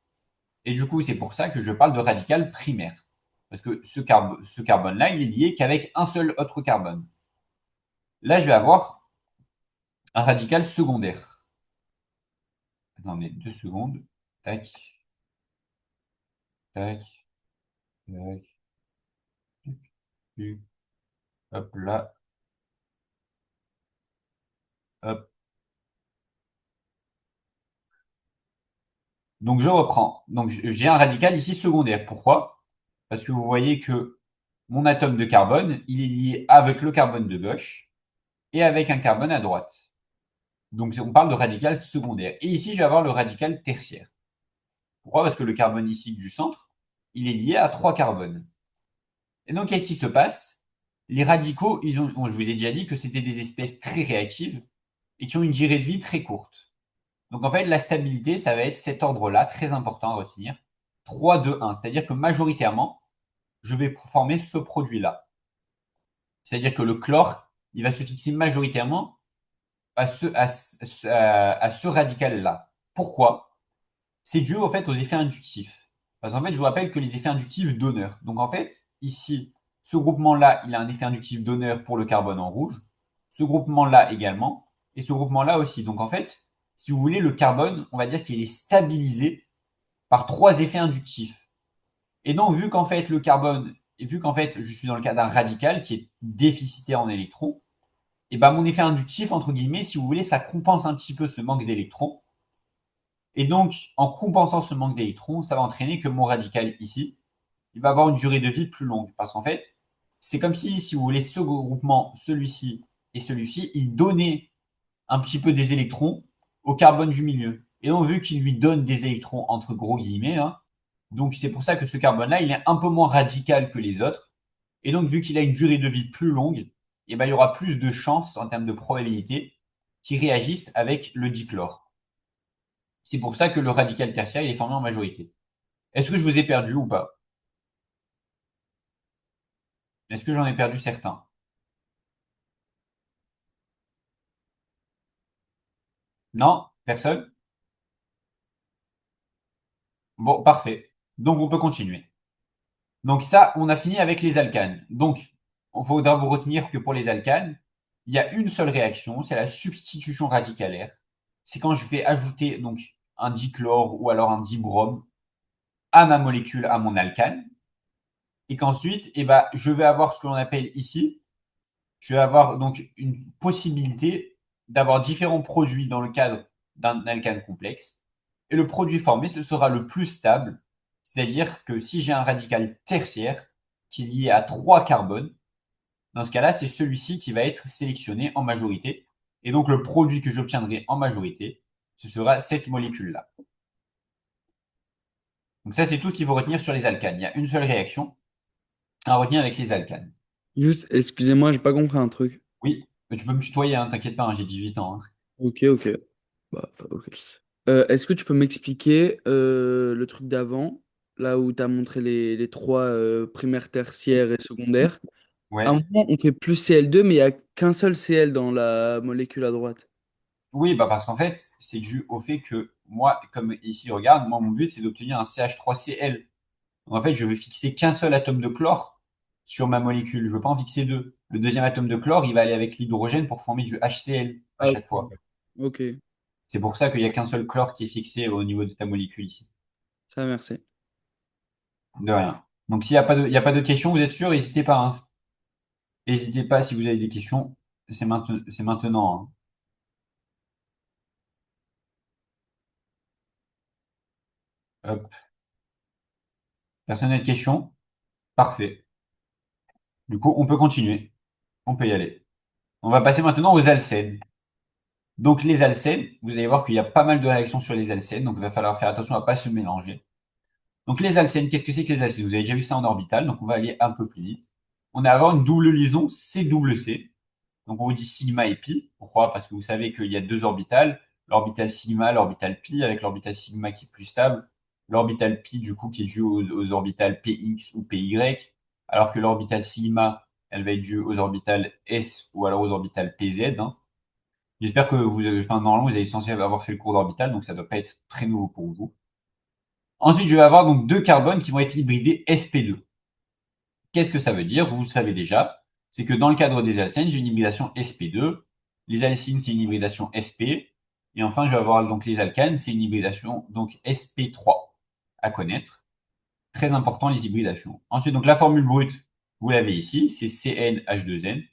Et du coup, c'est pour ça que je parle de radical primaire. Parce que ce carbone-là, il est lié qu'avec un seul autre carbone. Là, je vais avoir un radical secondaire. Attendez, 2 secondes. Tac, tac, tac, tac, hop là, hop. Donc, je reprends. Donc, j'ai un radical ici secondaire. Pourquoi? Parce que vous voyez que mon atome de carbone, il est lié avec le carbone de gauche et avec un carbone à droite. Donc, on parle de radical secondaire. Et ici, je vais avoir le radical tertiaire. Pourquoi? Parce que le carbone ici du centre, il est lié à 3 carbones. Et donc, qu'est-ce qui se passe? Les radicaux, je vous ai déjà dit que c'était des espèces très réactives et qui ont une durée de vie très courte. Donc, en fait, la stabilité, ça va être cet ordre-là, très important à retenir. 3, 2, 1. C'est-à-dire que majoritairement, je vais former ce produit-là. C'est-à-dire que le chlore, il va se fixer majoritairement à ce radical-là. Pourquoi? C'est dû au fait aux effets inductifs. Parce qu'en fait, je vous rappelle que les effets inductifs donneurs. Donc en fait, ici, ce groupement-là, il a un effet inductif donneur pour le carbone en rouge. Ce groupement-là également. Et ce groupement-là aussi. Donc en fait, si vous voulez, le carbone, on va dire qu'il est stabilisé par 3 effets inductifs. Et donc, vu qu'en fait, le carbone, et vu qu'en fait, je suis dans le cas d'un radical qui est déficitaire en électrons, et mon effet inductif, entre guillemets, si vous voulez, ça compense un petit peu ce manque d'électrons. Et donc, en compensant ce manque d'électrons, ça va entraîner que mon radical ici, il va avoir une durée de vie plus longue. Parce qu'en fait, c'est comme si vous voulez, ce groupement, celui-ci et celui-ci, il donnait un petit peu des électrons au carbone du milieu. Et donc, vu qu'il lui donne des électrons entre gros guillemets, hein, donc c'est pour ça que ce carbone-là, il est un peu moins radical que les autres. Et donc, vu qu'il a une durée de vie plus longue, il y aura plus de chances en termes de probabilité qu'il réagisse avec le dichlore. C'est pour ça que le radical tertiaire, il est formé en majorité. Est-ce que je vous ai perdu ou pas? Est-ce que j'en ai perdu certains? Non? Personne? Bon, parfait. Donc, on peut continuer. Donc, ça, on a fini avec les alcanes. Donc, il faudra vous retenir que pour les alcanes, il y a une seule réaction, c'est la substitution radicalaire. C'est quand je vais ajouter donc un dichlore ou alors un dibrome à ma molécule, à mon alcane. Et qu'ensuite, je vais avoir ce que l'on appelle ici, je vais avoir donc une possibilité d'avoir différents produits dans le cadre d'un alcane complexe. Et le produit formé, ce sera le plus stable. C'est-à-dire que si j'ai un radical tertiaire qui est lié à 3 carbones, dans ce cas-là, c'est celui-ci qui va être sélectionné en majorité. Et donc, le produit que j'obtiendrai en majorité, ce sera cette molécule-là. Donc ça, c'est tout ce qu'il faut retenir sur les alcanes. Il y a une seule réaction. à retenir avec les alcanes. Juste, excusez-moi, j'ai pas compris un truc. Oui, mais tu peux me tutoyer, hein, t'inquiète pas, hein, j'ai 18 ans, hein. Ok, ok. Bah, ok. Est-ce que tu peux m'expliquer le truc d'avant, là où tu as montré les trois primaires, tertiaires et secondaires? À un Ouais. moment, on fait plus Cl2, mais il n'y a qu'un seul Cl dans la molécule à droite. Oui, bah parce qu'en fait, c'est dû au fait que moi, comme ici, regarde, moi, mon but, c'est d'obtenir un CH3Cl. Donc, en fait, je veux fixer qu'un seul atome de chlore sur ma molécule. Je veux pas en fixer deux. Le deuxième atome de chlore, il va aller avec l'hydrogène pour former du HCl à Ah, chaque ok. fois. Ok, C'est pour ça qu'il y a qu'un seul chlore qui est fixé au niveau de ta molécule ici. ça, merci. De rien. Donc, il y a pas de questions, vous êtes sûr, n'hésitez pas, hein. N'hésitez pas si vous avez des questions. C'est maintenant, hein. Hop. Personne n'a de questions? Parfait. Du coup, on peut continuer. On peut y aller. On va passer maintenant aux alcènes. Donc, les alcènes, vous allez voir qu'il y a pas mal de réactions sur les alcènes, donc il va falloir faire attention à pas se mélanger. Donc, les alcènes, qu'est-ce que c'est que les alcènes? Vous avez déjà vu ça en orbital, donc on va aller un peu plus vite. On va avoir une double liaison C-double-C. Donc, on vous dit sigma et pi. Pourquoi? Parce que vous savez qu'il y a deux orbitales. L'orbital sigma, l'orbital pi, avec l'orbital sigma qui est plus stable. L'orbital pi, du coup, qui est dû aux orbitales px ou py. Alors que l'orbital sigma, elle va être due aux orbitales s ou alors aux orbitales pz, hein. J'espère que enfin, normalement, vous avez censé avoir fait le cours d'orbital, donc ça doit pas être très nouveau pour vous. Ensuite, je vais avoir donc deux carbones qui vont être hybridés sp2. Qu'est-ce que ça veut dire? Vous le savez déjà. C'est que dans le cadre des alcènes, j'ai une hybridation sp2. Les alcynes, c'est une hybridation sp. Et enfin, je vais avoir donc les alcanes, c'est une hybridation donc sp3 à connaître. Très important, les hybridations. Ensuite, donc la formule brute, vous l'avez ici, c'est CnH2n.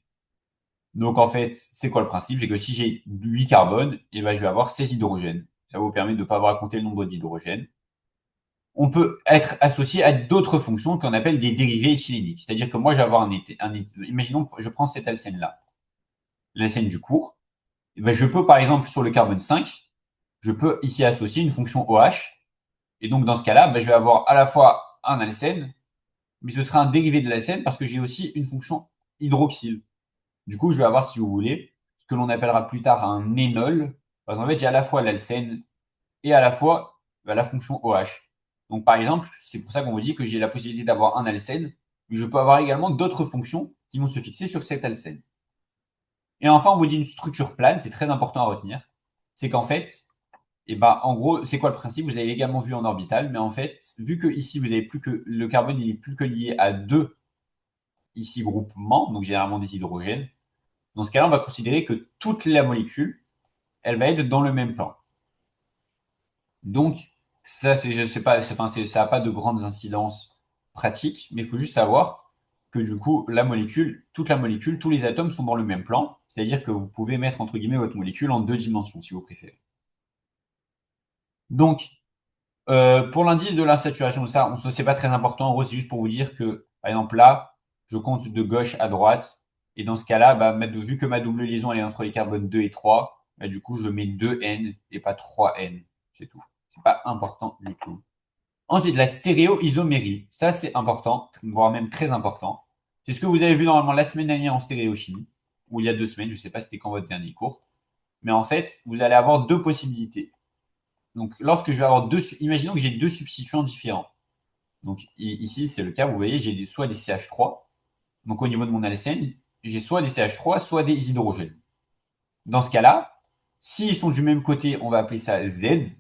Donc en fait, c'est quoi le principe? C'est que si j'ai 8 carbones, et ben, je vais avoir 16 hydrogènes. Ça vous permet de ne pas avoir à compter le nombre d'hydrogènes. On peut être associé à d'autres fonctions qu'on appelle des dérivés éthyléniques. C'est-à-dire que moi, je vais avoir imaginons, je prends cette alcène-là, l'alcène du cours. Et ben, je peux, par exemple, sur le carbone 5, je peux ici associer une fonction OH. Et donc, dans ce cas-là, ben, je vais avoir à la fois un alcène, mais ce sera un dérivé de l'alcène parce que j'ai aussi une fonction hydroxyle. Du coup, je vais avoir, si vous voulez, ce que l'on appellera plus tard un énol. Parce qu'en fait, j'ai à la fois l'alcène et à la fois la fonction OH. Donc, par exemple, c'est pour ça qu'on vous dit que j'ai la possibilité d'avoir un alcène, mais je peux avoir également d'autres fonctions qui vont se fixer sur cet alcène. Et enfin, on vous dit une structure plane, c'est très important à retenir. C'est qu'en fait, et ben, en gros, c'est quoi le principe? Vous avez également vu en orbital, mais en fait, vu que ici, vous avez plus que le carbone, il est plus que lié à deux ici groupements, donc généralement des hydrogènes. Dans ce cas-là, on va considérer que toute la molécule, elle va être dans le même plan. Donc, ça, je sais pas, enfin, ça n'a pas de grandes incidences pratiques, mais il faut juste savoir que du coup, toute la molécule, tous les atomes sont dans le même plan. C'est-à-dire que vous pouvez mettre entre guillemets votre molécule en deux dimensions, si vous préférez. Donc, pour l'indice de la saturation, ça, c'est pas très important. En gros, c'est juste pour vous dire que, par exemple, là, je compte de gauche à droite. Et dans ce cas-là, bah, vu que ma double liaison elle est entre les carbones 2 et 3, bah, du coup, je mets 2N et pas 3N. C'est tout. C'est pas important du tout. Ensuite, la stéréoisomérie. Ça, c'est important, voire même très important. C'est ce que vous avez vu normalement la semaine dernière en stéréochimie, ou il y a 2 semaines, je sais pas c'était quand votre dernier cours. Mais en fait, vous allez avoir deux possibilités. Donc, lorsque je vais avoir imaginons que j'ai deux substituants différents. Donc, ici, c'est le cas, vous voyez, j'ai soit des CH3. Donc, au niveau de mon alcène, j'ai soit des CH3, soit des hydrogènes. Dans ce cas-là, s'ils sont du même côté, on va appeler ça Z.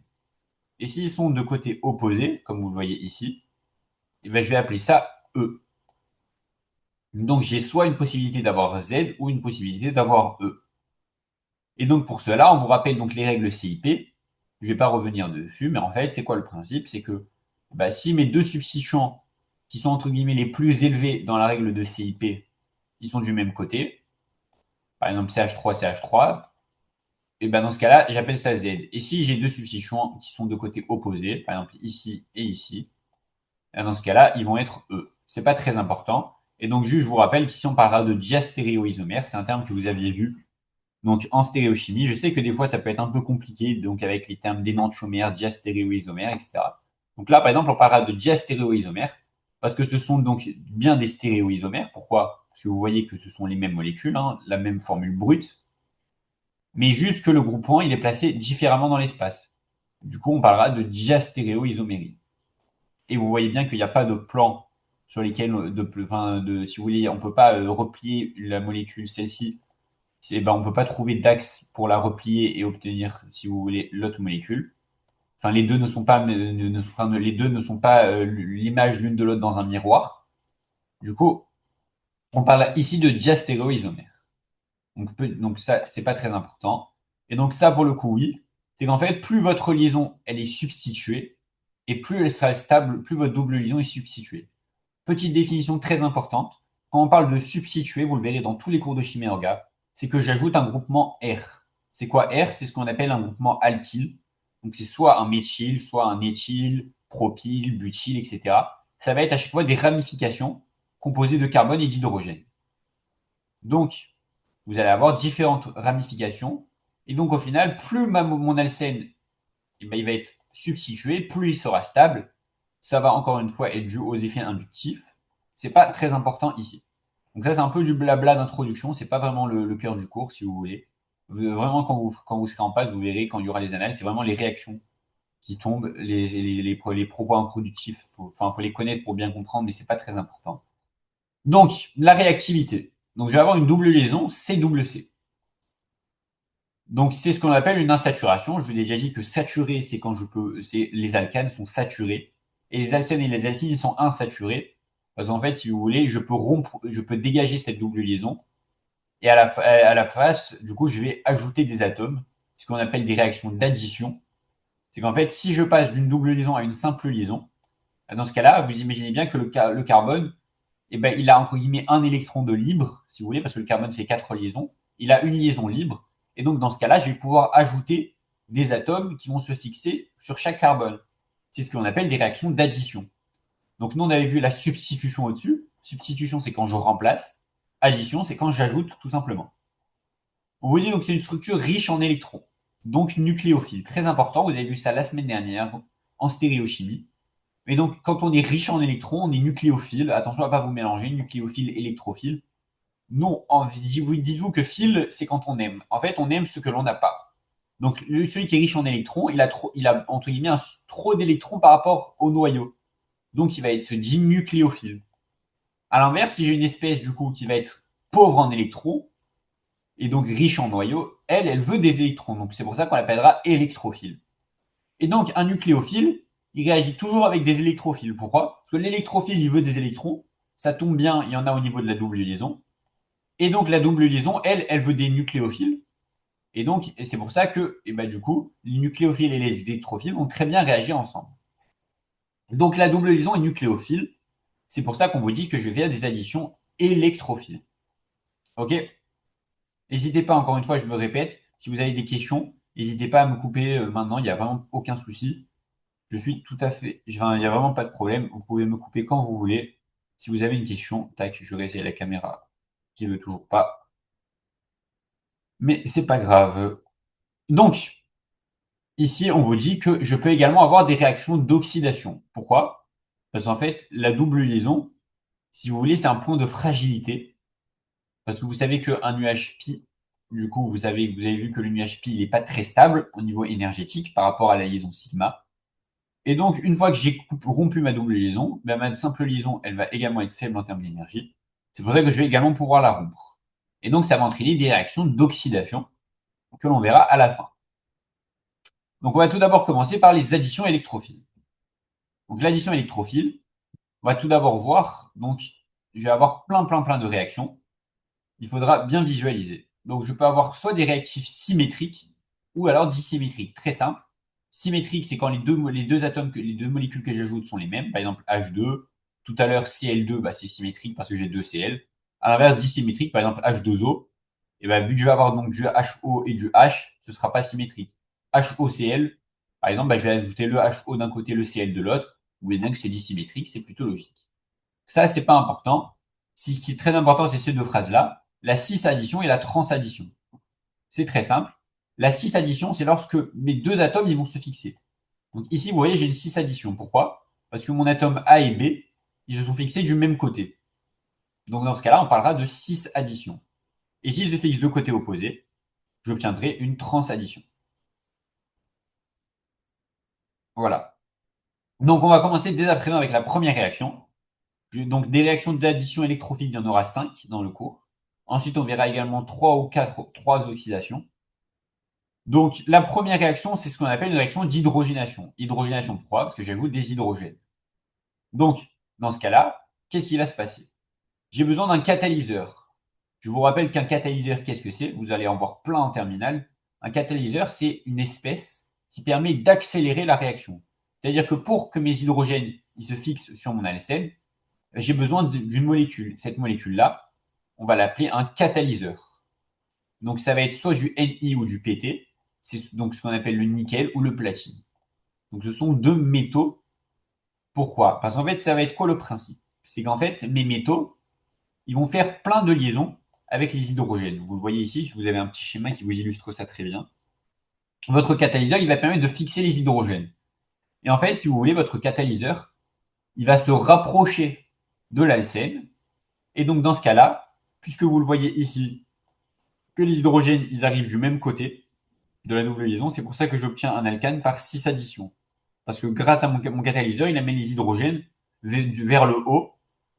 Et s'ils sont de côté opposé, comme vous le voyez ici, eh ben, je vais appeler ça E. Donc, j'ai soit une possibilité d'avoir Z ou une possibilité d'avoir E. Et donc, pour cela, on vous rappelle donc les règles CIP. Je vais pas revenir dessus, mais en fait, c'est quoi le principe? C'est que bah, si mes deux substituants qui sont entre guillemets les plus élevés dans la règle de CIP, ils sont du même côté, par exemple CH3, CH3, et ben dans ce cas-là, j'appelle ça Z. Et si j'ai deux substituants qui sont de côtés opposés, par exemple ici et ici, dans ce cas-là, ils vont être E. C'est pas très important. Et donc, juste, je vous rappelle qu'ici, on parlera de diastéréoisomère. C'est un terme que vous aviez vu donc en stéréochimie. Je sais que des fois, ça peut être un peu compliqué, donc avec les termes d'énantiomère, diastéréoisomère, etc. Donc là, par exemple, on parlera de diastéréoisomère. parce que ce sont donc bien des stéréoisomères. Pourquoi? Parce que vous voyez que ce sont les mêmes molécules, hein, la même formule brute, mais juste que le groupement, il est placé différemment dans l'espace. Du coup, on parlera de diastéréoisomérie. Et vous voyez bien qu'il n'y a pas de plan sur lesquels, si vous voulez, on ne peut pas replier la molécule, celle-ci. On ne peut pas trouver d'axe pour la replier et obtenir, si vous voulez, l'autre molécule. Enfin, les deux ne sont pas, les deux ne sont pas l'image l'une de l'autre dans un miroir. Du coup, on parle ici de diastéréoisomère. Donc ça, c'est pas très important. Et donc ça, pour le coup, oui. C'est qu'en fait, plus votre liaison, elle est substituée, et plus elle sera stable, plus votre double liaison est substituée. Petite définition très importante. Quand on parle de substituer, vous le verrez dans tous les cours de chimie orga, c'est que j'ajoute un groupement R. C'est quoi R? C'est ce qu'on appelle un groupement alkyle. Donc c'est soit un méthyle, soit un éthyle, propyle, butyl, etc. Ça va être à chaque fois des ramifications composées de carbone et d'hydrogène. Donc, vous allez avoir différentes ramifications. Et donc, au final, plus mon alcène il va être substitué, plus il sera stable. Ça va encore une fois être dû aux effets inductifs. C'est pas très important ici. Donc ça, c'est un peu du blabla d'introduction. C'est pas vraiment le cœur du cours, si vous voulez. Vraiment, quand vous serez en passe, vous verrez, quand il y aura les annales, c'est vraiment les réactions qui tombent, les propos introductifs. Faut les connaître pour bien comprendre, mais c'est pas très important. Donc, la réactivité. Donc, je vais avoir une double liaison C-double-C. Donc, c'est ce qu'on appelle une insaturation. Je vous ai déjà dit que saturé, c'est quand les alcanes sont saturés. Et les alcènes et les alcynes sont insaturés. Parce qu'en fait, si vous voulez, je peux dégager cette double liaison. Et à la face, du coup, je vais ajouter des atomes. Ce qu'on appelle des réactions d'addition. C'est qu'en fait, si je passe d'une double liaison à une simple liaison, dans ce cas-là, vous imaginez bien que le carbone, il a entre guillemets un électron de libre, si vous voulez, parce que le carbone fait 4 liaisons. Il a une liaison libre. Et donc, dans ce cas-là, je vais pouvoir ajouter des atomes qui vont se fixer sur chaque carbone. C'est ce qu'on appelle des réactions d'addition. Donc, nous, on avait vu la substitution au-dessus. Substitution, c'est quand je remplace. Addition, c'est quand j'ajoute, tout simplement. On vous dit donc c'est une structure riche en électrons, donc nucléophile. Très important, vous avez vu ça la semaine dernière en stéréochimie. Et donc, quand on est riche en électrons, on est nucléophile. Attention à ne pas vous mélanger, nucléophile, électrophile. Non, dites-vous que phile, c'est quand on aime. En fait, on aime ce que l'on n'a pas. Donc, celui qui est riche en électrons, il a entre guillemets trop d'électrons par rapport au noyau. Donc, il va être dit nucléophile. À l'inverse, si j'ai une espèce du coup qui va être pauvre en électrons et donc riche en noyaux, elle veut des électrons. Donc, c'est pour ça qu'on l'appellera électrophile. Et donc, un nucléophile, il réagit toujours avec des électrophiles. Pourquoi? Parce que l'électrophile, il veut des électrons. Ça tombe bien, il y en a au niveau de la double liaison. Et donc, la double liaison, elle veut des nucléophiles. Et donc, c'est pour ça que, du coup, les nucléophiles et les électrophiles vont très bien réagir ensemble. Donc, la double liaison est nucléophile. C'est pour ça qu'on vous dit que je vais faire des additions électrophiles. Ok? N'hésitez pas, encore une fois, je me répète, si vous avez des questions, n'hésitez pas à me couper maintenant, il n'y a vraiment aucun souci. Je suis tout à fait, il n'y a vraiment pas de problème. Vous pouvez me couper quand vous voulez. Si vous avez une question, tac, je vais essayer la caméra qui veut toujours pas. Mais c'est pas grave. Donc, ici, on vous dit que je peux également avoir des réactions d'oxydation. Pourquoi? Parce qu'en fait, la double liaison, si vous voulez, c'est un point de fragilité. Parce que vous savez qu'un UHP, du coup, vous avez vu que le UHP, il n'est pas très stable au niveau énergétique par rapport à la liaison sigma. Et donc, une fois que j'ai rompu ma double liaison, ma simple liaison, elle va également être faible en termes d'énergie. C'est pour ça que je vais également pouvoir la rompre. Et donc, ça va entraîner des réactions d'oxydation que l'on verra à la fin. Donc, on va tout d'abord commencer par les additions électrophiles. Donc, l'addition électrophile, on va tout d'abord voir, donc, je vais avoir plein de réactions. Il faudra bien visualiser. Donc, je peux avoir soit des réactifs symétriques ou alors dissymétriques. Très simple. Symétrique, c'est quand les deux molécules que j'ajoute sont les mêmes. Par exemple, H2. Tout à l'heure, Cl2, c'est symétrique parce que j'ai deux Cl. À l'inverse, dissymétrique, par exemple, H2O. Et vu que je vais avoir donc du HO et du H, ce sera pas symétrique. HOCl, par exemple, je vais ajouter le HO d'un côté, le Cl de l'autre. Vous voyez bien que c'est dissymétrique, c'est plutôt logique. Ça, c'est pas important. Ce qui est très important, c'est ces deux phrases-là. La cis-addition et la transaddition. C'est très simple. La cis-addition, c'est lorsque mes deux atomes ils vont se fixer. Donc ici, vous voyez, j'ai une cis-addition. Pourquoi? Parce que mon atome A et B, ils se sont fixés du même côté. Donc dans ce cas-là, on parlera de 6 additions. Et s'ils se fixent de côté opposé, j'obtiendrai une transaddition. Voilà. Donc on va commencer dès à présent avec la première réaction. Donc des réactions d'addition électrophile, il y en aura 5 dans le cours. Ensuite, on verra également 3 oxydations. Donc la première réaction, c'est ce qu'on appelle une réaction d'hydrogénation. Hydrogénation pourquoi? Parce que j'ajoute des hydrogènes. Donc, dans ce cas-là, qu'est-ce qui va se passer? J'ai besoin d'un catalyseur. Je vous rappelle qu'un catalyseur, qu'est-ce que c'est? Vous allez en voir plein en terminale. Un catalyseur, c'est une espèce qui permet d'accélérer la réaction. C'est-à-dire que pour que mes hydrogènes ils se fixent sur mon alcène, j'ai besoin d'une molécule. Cette molécule-là, on va l'appeler un catalyseur. Donc ça va être soit du Ni ou du Pt. C'est donc ce qu'on appelle le nickel ou le platine. Donc ce sont deux métaux. Pourquoi? Parce qu'en fait, ça va être quoi le principe? C'est qu'en fait, mes métaux, ils vont faire plein de liaisons avec les hydrogènes. Vous le voyez ici, vous avez un petit schéma qui vous illustre ça très bien. Votre catalyseur, il va permettre de fixer les hydrogènes. Et en fait, si vous voulez, votre catalyseur, il va se rapprocher de l'alcène. Et donc, dans ce cas-là, puisque vous le voyez ici, que les hydrogènes, ils arrivent du même côté de la double liaison, c'est pour ça que j'obtiens un alcane par 6 additions. Parce que grâce à mon catalyseur, il amène les hydrogènes vers le haut.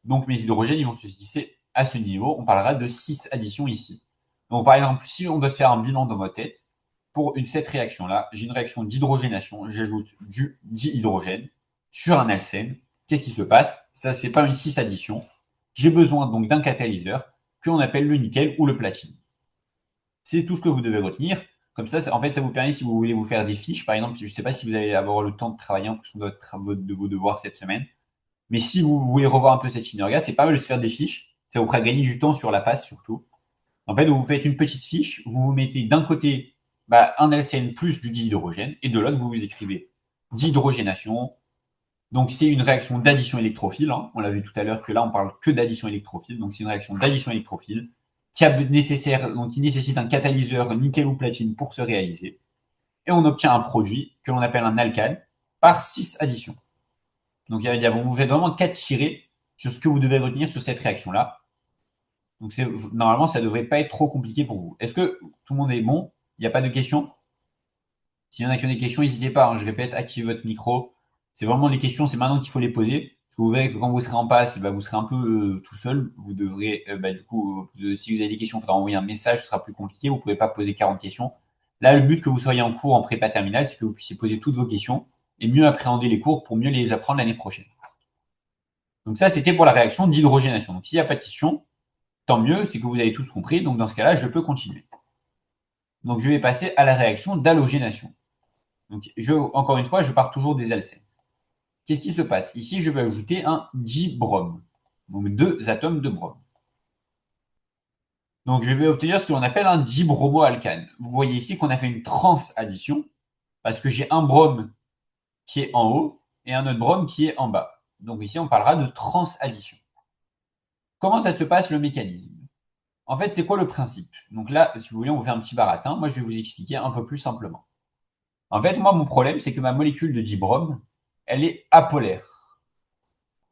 Donc, mes hydrogènes, ils vont se fixer à ce niveau. On parlera de 6 additions ici. Donc, par exemple, si on doit se faire un bilan dans votre tête, pour cette réaction-là, j'ai une réaction d'hydrogénation. J'ajoute du dihydrogène sur un alcène. Qu'est-ce qui se passe? Ça, c'est pas une 6 addition. J'ai besoin donc d'un catalyseur que l'on appelle le nickel ou le platine. C'est tout ce que vous devez retenir. Comme ça, en fait, ça vous permet, si vous voulez vous faire des fiches, par exemple, je ne sais pas si vous allez avoir le temps de travailler en fonction de vos devoirs cette semaine, mais si vous voulez revoir un peu cette Shinorga, c'est pas mal de se faire des fiches. Ça vous fera gagner du temps sur la passe surtout. En fait, vous faites une petite fiche, vous vous mettez d'un côté un alcène plus du dihydrogène, et de l'autre, vous vous écrivez dihydrogénation. Donc, c'est une réaction d'addition électrophile. Hein. On l'a vu tout à l'heure que là, on parle que d'addition électrophile. Donc, c'est une réaction d'addition électrophile qui nécessite un catalyseur nickel ou platine pour se réaliser. Et on obtient un produit que l'on appelle un alcane par 6 additions. Donc, vous faites vraiment 4 tirés sur ce que vous devez retenir sur cette réaction-là. Donc, normalement, ça ne devrait pas être trop compliqué pour vous. Est-ce que tout le monde est bon? Il n'y a pas de questions? S'il y en a qui ont des questions, n'hésitez pas. Hein, je répète, activez votre micro. C'est vraiment les questions, c'est maintenant qu'il faut les poser. Parce que vous verrez que quand vous serez en passe, vous serez un peu tout seul. Vous devrez, si vous avez des questions, il faudra envoyer un message, ce sera plus compliqué. Vous ne pouvez pas poser 40 questions. Là, le but que vous soyez en cours en prépa terminale, c'est que vous puissiez poser toutes vos questions et mieux appréhender les cours pour mieux les apprendre l'année prochaine. Donc ça, c'était pour la réaction d'hydrogénation. Donc s'il n'y a pas de questions, tant mieux, c'est que vous avez tous compris. Donc dans ce cas-là, je peux continuer. Donc je vais passer à la réaction d'halogénation. Donc encore une fois, je pars toujours des alcènes. Qu'est-ce qui se passe? Ici, je vais ajouter un dibrome. Donc 2 atomes de brome. Donc je vais obtenir ce que l'on appelle un dibromoalcane. Vous voyez ici qu'on a fait une transaddition parce que j'ai un brome qui est en haut et un autre brome qui est en bas. Donc ici, on parlera de transaddition. Comment ça se passe le mécanisme? En fait, c'est quoi le principe? Donc là, si vous voulez, on fait un petit baratin. Moi, je vais vous expliquer un peu plus simplement. En fait, moi, mon problème, c'est que ma molécule de dibrome, elle est apolaire.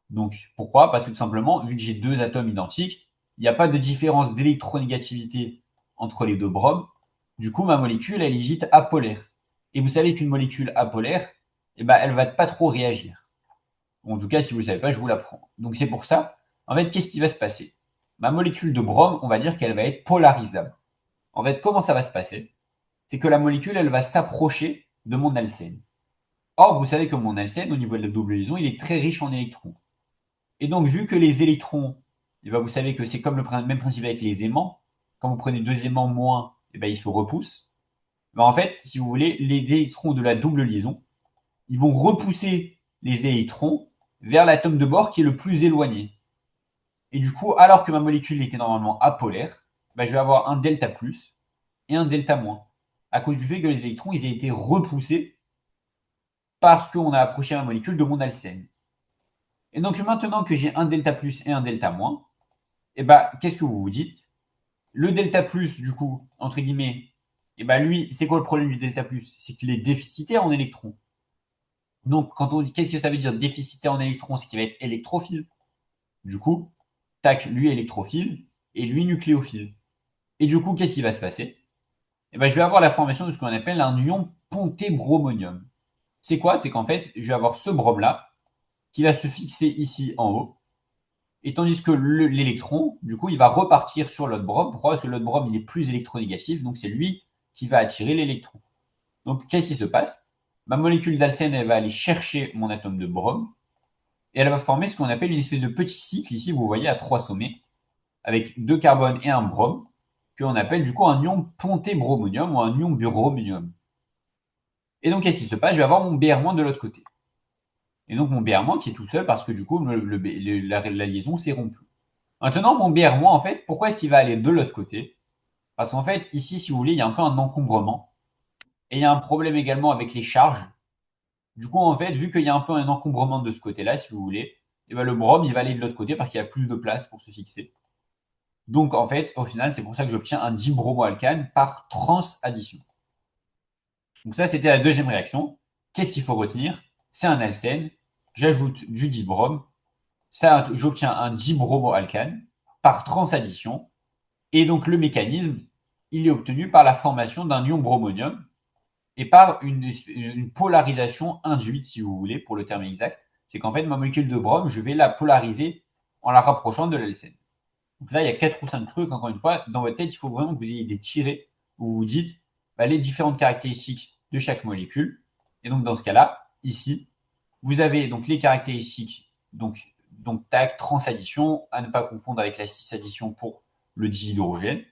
Donc, pourquoi? Parce que tout simplement, vu que j'ai 2 atomes identiques, il n'y a pas de différence d'électronégativité entre les 2 bromes. Du coup, ma molécule, elle est dite apolaire. Et vous savez qu'une molécule apolaire, elle ne va pas trop réagir. En tout cas, si vous ne le savez pas, je vous l'apprends. Donc, c'est pour ça. En fait, qu'est-ce qui va se passer? Ma molécule de brome, on va dire qu'elle va être polarisable. En fait, comment ça va se passer? C'est que la molécule, elle va s'approcher de mon alcène. Or, vous savez que mon alcène, au niveau de la double liaison, il est très riche en électrons. Et donc, vu que les électrons, vous savez que c'est comme le même principe avec les aimants. Quand vous prenez 2 aimants moins, ils se repoussent. En fait, si vous voulez, les électrons de la double liaison, ils vont repousser les électrons vers l'atome de bord qui est le plus éloigné. Et du coup, alors que ma molécule était normalement apolaire, je vais avoir un delta plus et un delta moins. À cause du fait que les électrons, ils aient été repoussés parce qu'on a approché ma molécule de mon alcène. Et donc maintenant que j'ai un delta plus et un delta moins, qu'est-ce que vous vous dites? Le delta plus, du coup, entre guillemets, lui, c'est quoi le problème du delta plus? C'est qu'il est déficitaire en électrons. Donc, qu'est-ce que ça veut dire déficitaire en électrons? C'est qu'il va être électrophile. Du coup, tac, lui électrophile et lui nucléophile. Et du coup, qu'est-ce qui va se passer? Eh ben, je vais avoir la formation de ce qu'on appelle un ion ponté-bromonium. C'est quoi? C'est qu'en fait, je vais avoir ce brome-là qui va se fixer ici en haut. Et tandis que l'électron, du coup, il va repartir sur l'autre brome. Pourquoi? Parce que l'autre brome, il est plus électronégatif, donc c'est lui qui va attirer l'électron. Donc, qu'est-ce qui se passe? Ma molécule d'alcène, elle va aller chercher mon atome de brome, et elle va former ce qu'on appelle une espèce de petit cycle, ici, vous voyez, à 3 sommets, avec 2 carbones et un brome, qu'on appelle du coup un ion ponté-bromonium ou un ion bromonium. Et donc, qu'est-ce qui se passe? Je vais avoir mon Br- de l'autre côté. Et donc, mon Br- qui est tout seul parce que du coup, la liaison s'est rompue. Maintenant, mon Br-, en fait, pourquoi est-ce qu'il va aller de l'autre côté? Parce qu'en fait, ici, si vous voulez, il y a un peu un encombrement. Et il y a un problème également avec les charges. Du coup, en fait, vu qu'il y a un peu un encombrement de ce côté-là, si vous voulez, et ben le brome, il va aller de l'autre côté parce qu'il y a plus de place pour se fixer. Donc, en fait, au final, c'est pour ça que j'obtiens un dibromoalcane par transaddition. Donc ça, c'était la deuxième réaction. Qu'est-ce qu'il faut retenir? C'est un alcène. J'ajoute du dibrome. Ça, j'obtiens un dibromoalcane par transaddition. Et donc, le mécanisme, il est obtenu par la formation d'un ion bromonium et par une polarisation induite, si vous voulez, pour le terme exact. C'est qu'en fait, ma molécule de brome, je vais la polariser en la rapprochant de l'alcène. Donc là, il y a 4 ou 5 trucs, encore une fois. Dans votre tête, il faut vraiment que vous ayez des tirets où vous vous dites bah, les différentes caractéristiques de chaque molécule. Et donc, dans ce cas-là, ici, vous avez donc les caractéristiques, donc tac, transaddition, à ne pas confondre avec la cis-addition pour le dihydrogène.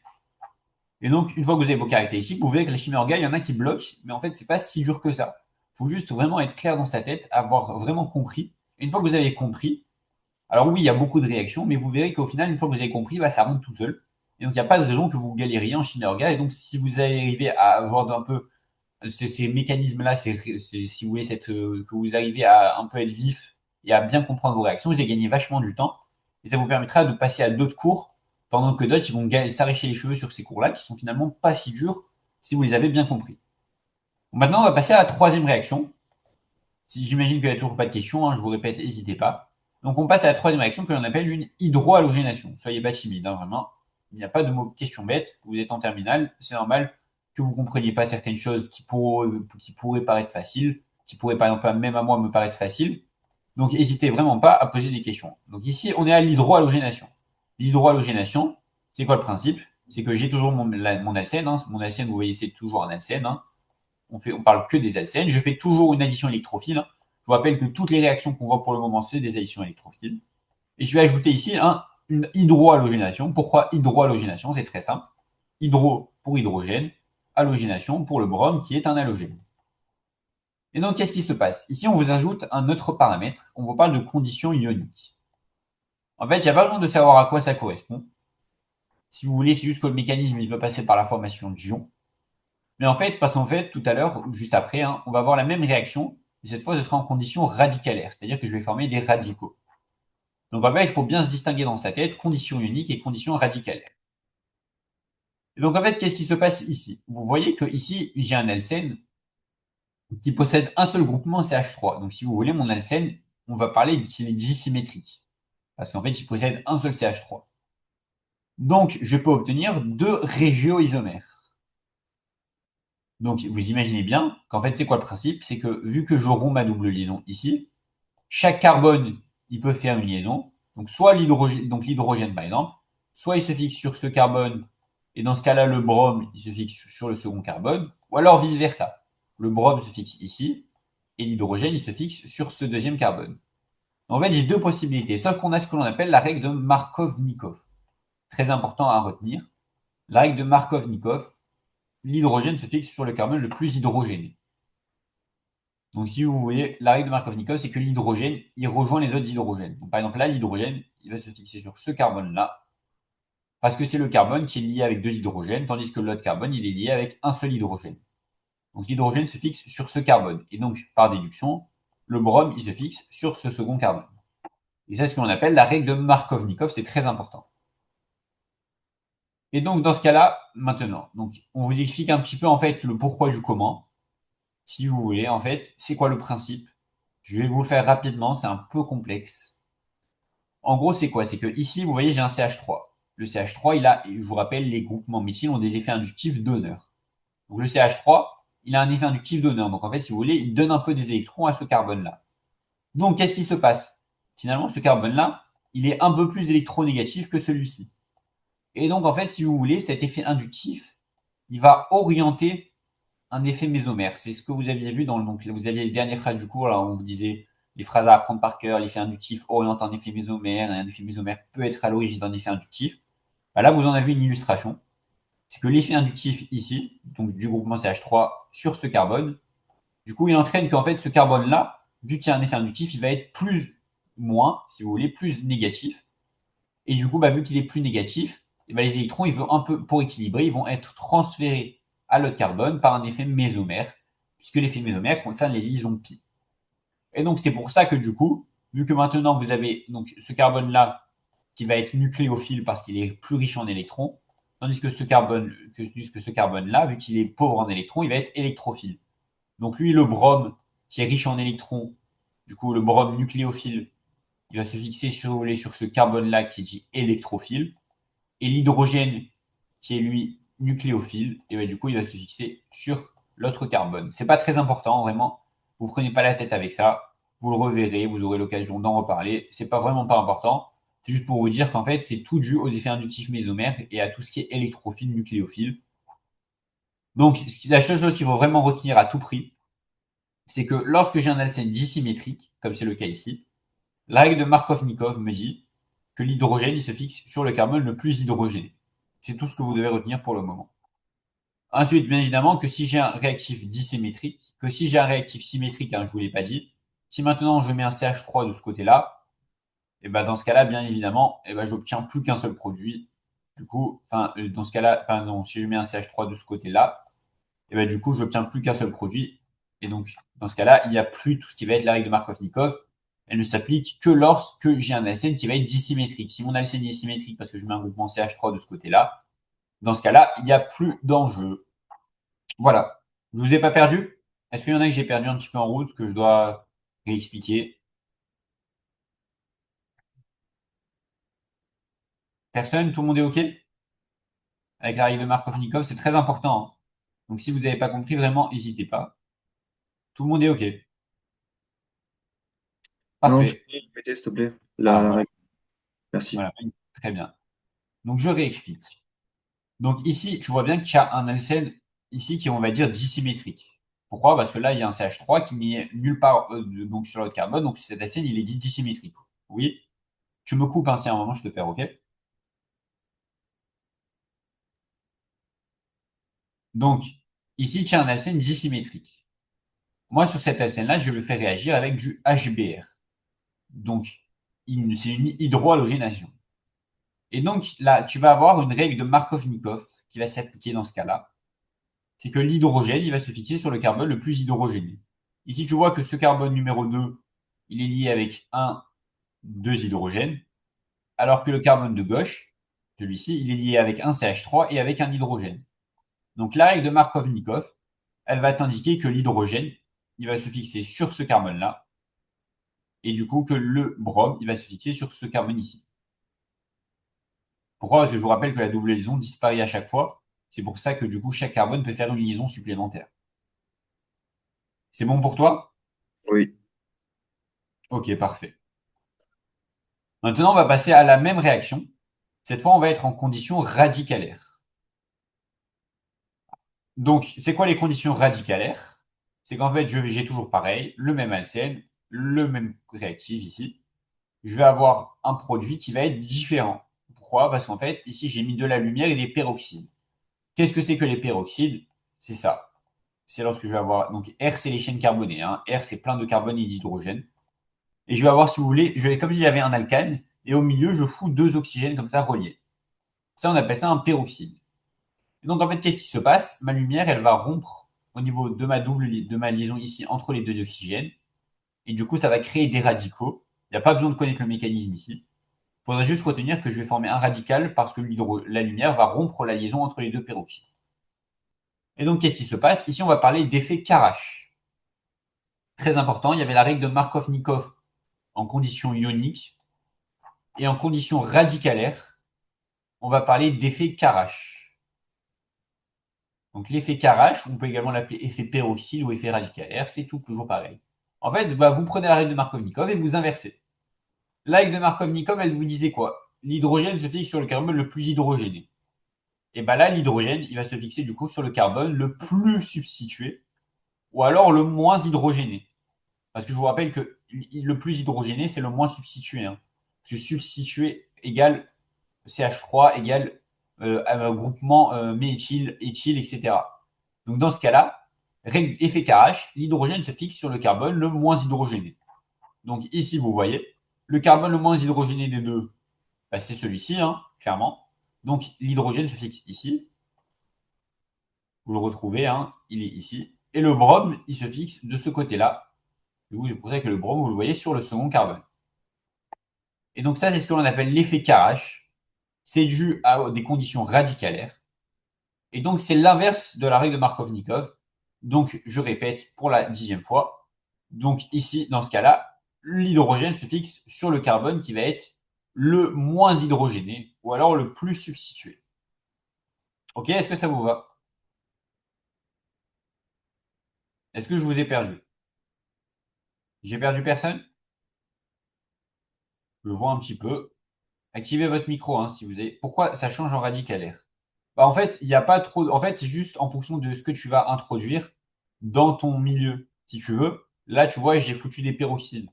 Et donc, une fois que vous avez vos caractéristiques, vous verrez que la chimie orga, il y en a qui bloquent, mais en fait, c'est pas si dur que ça. Il faut juste vraiment être clair dans sa tête, avoir vraiment compris. Et une fois que vous avez compris, alors oui, il y a beaucoup de réactions, mais vous verrez qu'au final, une fois que vous avez compris, bah, ça monte tout seul. Et donc, il n'y a pas de raison que vous galériez en chimie orga. Et donc, si vous arrivez à avoir un peu ces mécanismes-là, si vous voulez, que vous arrivez à un peu être vif et à bien comprendre vos réactions, vous allez gagner vachement du temps. Et ça vous permettra de passer à d'autres cours, pendant que d'autres, ils vont s'arracher les cheveux sur ces cours-là, qui sont finalement pas si durs, si vous les avez bien compris. Bon, maintenant, on va passer à la troisième réaction. Si j'imagine qu'il n'y a toujours pas de questions, hein, je vous répète, n'hésitez pas. Donc, on passe à la troisième réaction que l'on appelle une hydrohalogénation. Soyez pas timide, hein, vraiment. Il n'y a pas de mot question bête. Vous êtes en terminale, c'est normal que vous compreniez pas certaines choses qui pourraient paraître faciles, qui pourraient par exemple même à moi me paraître faciles. Donc, n'hésitez vraiment pas à poser des questions. Donc ici, on est à l'hydrohalogénation. L'hydrohalogénation, c'est quoi le principe? C'est que j'ai toujours mon alcène. Hein. Mon alcène, vous voyez, c'est toujours un alcène. Hein. On parle que des alcènes. Je fais toujours une addition électrophile. Hein. Je vous rappelle que toutes les réactions qu'on voit pour le moment, c'est des additions électrophiles. Et je vais ajouter ici une hydrohalogénation. Pourquoi hydrohalogénation? C'est très simple. Hydro pour hydrogène, halogénation pour le brome qui est un halogène. Et donc, qu'est-ce qui se passe? Ici, on vous ajoute un autre paramètre. On vous parle de conditions ioniques. En fait, il n'y a pas besoin de savoir à quoi ça correspond. Si vous voulez, c'est juste que le mécanisme, il va passer par la formation d'ions. Mais en fait, parce qu'en fait, tout à l'heure, juste après, hein, on va avoir la même réaction, mais cette fois, ce sera en conditions radicalaires, c'est-à-dire que je vais former des radicaux. Donc en fait, il faut bien se distinguer dans sa tête conditions ioniques et conditions radicalaires. Et donc en fait, qu'est-ce qui se passe ici? Vous voyez que ici, j'ai un alcène qui possède un seul groupement CH3. Donc si vous voulez, mon alcène, on va parler qu'il est dissymétrique. Parce qu'en fait, il possède un seul CH3. Donc, je peux obtenir 2 régioisomères. Donc, vous imaginez bien qu'en fait, c'est quoi le principe? C'est que vu que je romps ma double liaison ici, chaque carbone, il peut faire une liaison. Donc, soit l'hydrogène, par exemple, soit il se fixe sur ce carbone, et dans ce cas-là, le brome, il se fixe sur le second carbone, ou alors vice-versa. Le brome se fixe ici, et l'hydrogène, il se fixe sur ce deuxième carbone. En fait, j'ai 2 possibilités, sauf qu'on a ce que l'on appelle la règle de Markov-Nikov. Très important à retenir. La règle de Markov-Nikov, l'hydrogène se fixe sur le carbone le plus hydrogéné. Donc, si vous voyez, la règle de Markov-Nikov, c'est que l'hydrogène, il rejoint les autres hydrogènes. Donc, par exemple, là, l'hydrogène, il va se fixer sur ce carbone-là, parce que c'est le carbone qui est lié avec 2 hydrogènes, tandis que l'autre carbone, il est lié avec un seul hydrogène. Donc, l'hydrogène se fixe sur ce carbone. Et donc, par déduction, le brome, il se fixe sur ce second carbone. Et ça, c'est ce qu'on appelle la règle de Markov-Nikov, c'est très important. Et donc, dans ce cas-là, maintenant, donc, on vous explique un petit peu, en fait, le pourquoi du comment. Si vous voulez, en fait, c'est quoi le principe? Je vais vous le faire rapidement, c'est un peu complexe. En gros, c'est quoi? C'est que ici, vous voyez, j'ai un CH3. Le CH3, il a, je vous rappelle, les groupements méthyl ont des effets inductifs d'honneur. Donc le CH3, il a un effet inductif d'honneur. Donc en fait, si vous voulez, il donne un peu des électrons à ce carbone-là. Donc qu'est-ce qui se passe? Finalement, ce carbone-là, il est un peu plus électronégatif que celui-ci. Et donc en fait, si vous voulez, cet effet inductif, il va orienter un effet mésomère. C'est ce que vous aviez vu donc vous aviez les dernières phrases du cours, là, où on vous disait les phrases à apprendre par cœur, l'effet inductif oriente un effet mésomère, et un effet mésomère peut être à l'origine d'un effet inductif. Bah là, vous en avez une illustration. C'est que l'effet inductif ici, donc du groupement CH3 sur ce carbone, du coup, il entraîne qu'en fait, ce carbone-là, vu qu'il y a un effet inductif, il va être moins, si vous voulez, plus négatif. Et du coup, bah, vu qu'il est plus négatif, et bah, les électrons, ils vont un peu, pour équilibrer, ils vont être transférés à l'autre carbone par un effet mésomère, puisque l'effet mésomère concerne les liaisons pi. Et donc, c'est pour ça que du coup, vu que maintenant vous avez donc ce carbone-là qui va être nucléophile parce qu'il est plus riche en électrons, tandis que ce carbone-là, vu qu'il est pauvre en électrons, il va être électrophile. Donc lui, le brome, qui est riche en électrons, du coup, le brome nucléophile, il va se fixer sur ce carbone-là qui est dit électrophile. Et l'hydrogène, qui est lui nucléophile, et ben, du coup, il va se fixer sur l'autre carbone. C'est pas très important, vraiment. Vous prenez pas la tête avec ça. Vous le reverrez, vous aurez l'occasion d'en reparler. C'est pas vraiment pas important. C'est juste pour vous dire qu'en fait, c'est tout dû aux effets inductifs mésomères et à tout ce qui est électrophile, nucléophile. Donc, la seule chose qu'il faut vraiment retenir à tout prix, c'est que lorsque j'ai un alcène dissymétrique, comme c'est le cas ici, la règle de Markov-Nikov me dit que l'hydrogène il se fixe sur le carbone le plus hydrogéné. C'est tout ce que vous devez retenir pour le moment. Ensuite, bien évidemment, que si j'ai un réactif dissymétrique, que si j'ai un réactif symétrique, hein, je vous l'ai pas dit, si maintenant je mets un CH3 de ce côté-là, et ben dans ce cas-là, bien évidemment, et ben j'obtiens plus qu'un seul produit. Du coup, dans ce cas-là, pardon, si je mets un CH3 de ce côté-là, et ben du coup, j'obtiens plus qu'un seul produit. Et donc, dans ce cas-là, il n'y a plus tout ce qui va être la règle de Markov-Nikov. Elle ne s'applique que lorsque j'ai un alcène qui va être dissymétrique. Si mon alcène est symétrique parce que je mets un groupement CH3 de ce côté-là, dans ce cas-là, il n'y a plus d'enjeu. Voilà. Je vous ai pas perdu? Est-ce qu'il y en a que j'ai perdu un petit peu en route, que je dois réexpliquer? Personne? Tout le monde est OK? Avec la règle de Markov-Nikov, c'est très important, hein. Donc si vous n'avez pas compris, vraiment, n'hésitez pas. Tout le monde est OK. Non, tu Parfait. peux répéter, s'il te plaît, Ah, la voilà. règle. Merci. Voilà. Très bien. Donc je réexplique. Donc ici, tu vois bien qu'il y a un alcène ici qui est, on va dire, dissymétrique. Pourquoi? Parce que là, il y a un CH3 qui n'est nulle part donc sur l'autre carbone, donc cet alcène, il est dit dissymétrique. Oui? Tu me coupes, hein, si à un moment je te perds, OK? Donc, ici, tu as un alcène dissymétrique. Moi, sur cet alcène-là, je vais le faire réagir avec du HBr. Donc, c'est une hydrohalogénation. Et donc, là, tu vas avoir une règle de Markov-Nikov qui va s'appliquer dans ce cas-là. C'est que l'hydrogène, il va se fixer sur le carbone le plus hydrogéné. Ici, tu vois que ce carbone numéro 2, il est lié avec deux hydrogènes, alors que le carbone de gauche, celui-ci, il est lié avec un CH3 et avec un hydrogène. Donc, la règle de Markov-Nikov, elle va t'indiquer que l'hydrogène, il va se fixer sur ce carbone-là, et du coup que le brome, il va se fixer sur ce carbone ici. Pourquoi? Parce que je vous rappelle que la double liaison disparaît à chaque fois. C'est pour ça que du coup, chaque carbone peut faire une liaison supplémentaire. C'est bon pour toi? Oui. Ok, parfait. Maintenant, on va passer à la même réaction. Cette fois, on va être en conditions radicalaires. Donc, c'est quoi les conditions radicalaires? C'est qu'en fait, j'ai toujours pareil, le même alcène, le même réactif ici. Je vais avoir un produit qui va être différent. Pourquoi? Parce qu'en fait, ici, j'ai mis de la lumière et des peroxydes. Qu'est-ce que c'est que les peroxydes? C'est ça. C'est lorsque je vais avoir, donc R, c'est les chaînes carbonées, hein. R, c'est plein de carbone et d'hydrogène. Et je vais avoir, si vous voulez, comme si j'avais un alcane, et au milieu, je fous deux oxygènes comme ça reliés. Ça, on appelle ça un peroxyde. Et donc, en fait, qu'est-ce qui se passe? Ma lumière, elle va rompre au niveau de ma liaison ici entre les deux oxygènes. Et du coup, ça va créer des radicaux. Il n'y a pas besoin de connaître le mécanisme ici. Il faudrait juste retenir que je vais former un radical parce que la lumière va rompre la liaison entre les deux peroxydes. Et donc, qu'est-ce qui se passe? Ici, on va parler d'effet Karash. Très important, il y avait la règle de Markov-Nikov en conditions ioniques. Et en conditions radicalaires, on va parler d'effet Karash. Donc l'effet Karash, on peut également l'appeler effet peroxyde ou effet radicalaire, c'est tout toujours pareil. En fait, vous prenez la règle de Markovnikov et vous inversez. La règle de Markovnikov, elle vous disait quoi? L'hydrogène se fixe sur le carbone le plus hydrogéné. Et là, l'hydrogène, il va se fixer du coup sur le carbone le plus substitué, ou alors le moins hydrogéné. Parce que je vous rappelle que le plus hydrogéné, c'est le moins substitué. Parce que substitué égale CH3 égale groupement méthyl, éthyle, etc. Donc dans ce cas-là, effet Karash, l'hydrogène se fixe sur le carbone le moins hydrogéné. Donc ici, vous voyez, le carbone le moins hydrogéné des deux, c'est celui-ci, clairement. Donc l'hydrogène se fixe ici. Vous le retrouvez, il est ici. Et le brome, il se fixe de ce côté-là. C'est pour ça que le brome, vous le voyez sur le second carbone. Et donc ça, c'est ce que l'on appelle l'effet Karash. C'est dû à des conditions radicalaires. Et donc, c'est l'inverse de la règle de Markovnikov. Donc, je répète pour la 10e fois. Donc, ici, dans ce cas-là, l'hydrogène se fixe sur le carbone qui va être le moins hydrogéné ou alors le plus substitué. Ok, est-ce que ça vous va? Est-ce que je vous ai perdu? J'ai perdu personne? Je vois un petit peu. Activez votre micro si vous avez. Pourquoi ça change en radicalaire? En fait, il n'y a pas trop. En fait, c'est juste en fonction de ce que tu vas introduire dans ton milieu, si tu veux. Là, tu vois, j'ai foutu des peroxydes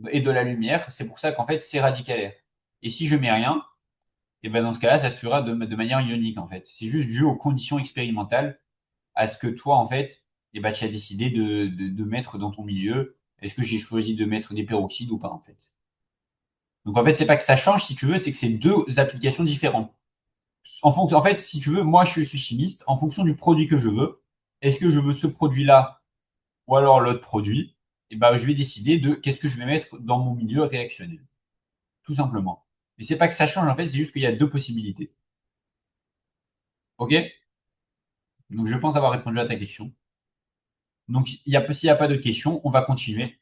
et de la lumière. C'est pour ça qu'en fait, c'est radicalaire. Et si je mets rien, et dans ce cas-là, ça se fera de manière ionique, en fait. C'est juste dû aux conditions expérimentales, à ce que toi, en fait, tu as décidé de mettre dans ton milieu. Est-ce que j'ai choisi de mettre des peroxydes ou pas, en fait? Donc, en fait, c'est pas que ça change, si tu veux, c'est que c'est deux applications différentes. En fait, si tu veux, moi, je suis chimiste. En fonction du produit que je veux, est-ce que je veux ce produit-là ou alors l'autre produit? Je vais décider de qu'est-ce que je vais mettre dans mon milieu réactionnel. Tout simplement. Mais c'est pas que ça change, en fait, c'est juste qu'il y a deux possibilités. Ok? Donc, je pense avoir répondu à ta question. Donc, s'il n'y a pas de questions, on va continuer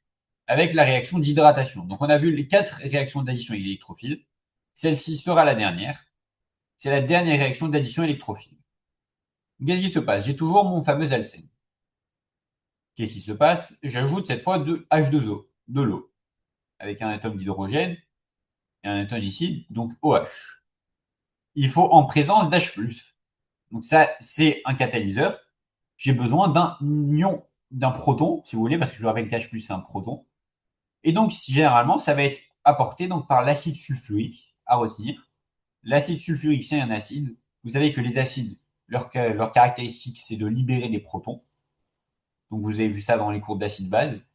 avec la réaction d'hydratation. Donc, on a vu les 4 réactions d'addition électrophile. Celle-ci sera la dernière. C'est la dernière réaction d'addition électrophile. Qu'est-ce qui se passe? J'ai toujours mon fameux alcène. Qu'est-ce qui se passe? J'ajoute cette fois de H2O, de l'eau, avec un atome d'hydrogène et un atome ici, donc OH. Il faut en présence d'H+. Donc ça, c'est un catalyseur. J'ai besoin d'un ion, d'un proton, si vous voulez, parce que je vous rappelle qu'H+, c'est un proton. Et donc, généralement, ça va être apporté donc, par l'acide sulfurique, à retenir. L'acide sulfurique, c'est un acide. Vous savez que les acides, leur caractéristique, c'est de libérer des protons. Donc, vous avez vu ça dans les cours d'acide base.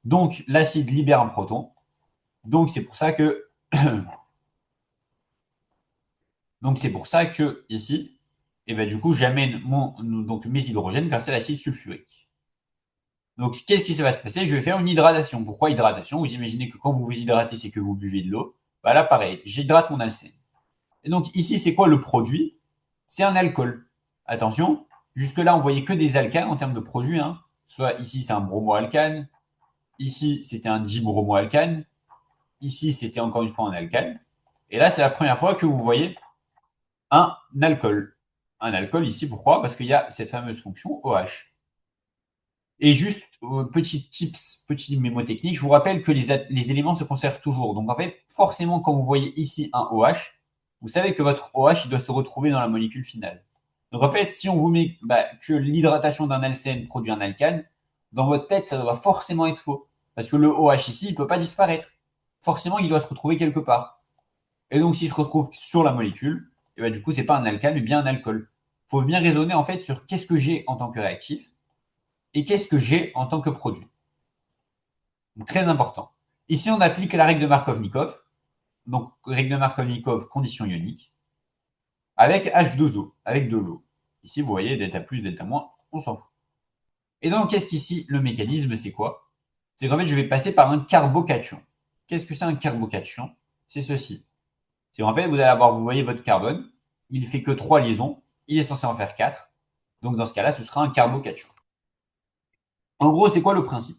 Donc, l'acide libère un proton. Donc, c'est pour ça que ici, du coup, j'amène mes hydrogènes grâce à l'acide sulfurique. Donc, qu'est-ce qui va se passer? Je vais faire une hydratation. Pourquoi hydratation? Vous imaginez que quand vous vous hydratez, c'est que vous buvez de l'eau. Là, pareil, j'hydrate mon alcène. Et donc, ici, c'est quoi le produit? C'est un alcool. Attention, jusque-là, on voyait que des alcanes en termes de produits. Soit ici, c'est un bromoalcane. Ici, c'était un dibromoalcane. Ici, c'était encore une fois un alcane. Et là, c'est la première fois que vous voyez un alcool. Un alcool ici, pourquoi? Parce qu'il y a cette fameuse fonction OH. Et juste, petit tips, petit mémotechnique, je vous rappelle que les éléments se conservent toujours. Donc en fait, forcément, quand vous voyez ici un OH, vous savez que votre OH il doit se retrouver dans la molécule finale. Donc en fait, si on vous met que l'hydratation d'un alcène produit un alcane, dans votre tête, ça doit forcément être faux. Parce que le OH ici, il ne peut pas disparaître. Forcément, il doit se retrouver quelque part. Et donc, s'il se retrouve sur la molécule, du coup, c'est pas un alcane, mais bien un alcool. Il faut bien raisonner en fait sur qu'est-ce que j'ai en tant que réactif et qu'est-ce que j'ai en tant que produit. Donc, très important. Ici, on applique la règle de Markovnikov. Donc, règle de Markovnikov, condition ionique, avec H2O, avec de l'eau. Ici, vous voyez, delta plus, delta moins, on s'en fout. Et donc, qu'est-ce qu'ici, le mécanisme, c'est quoi? C'est qu'en fait, je vais passer par un carbocation. Qu'est-ce que c'est un carbocation? C'est ceci. C'est qu'en fait, vous voyez votre carbone, il fait que 3 liaisons, il est censé en faire 4. Donc, dans ce cas-là, ce sera un carbocation. En gros, c'est quoi le principe?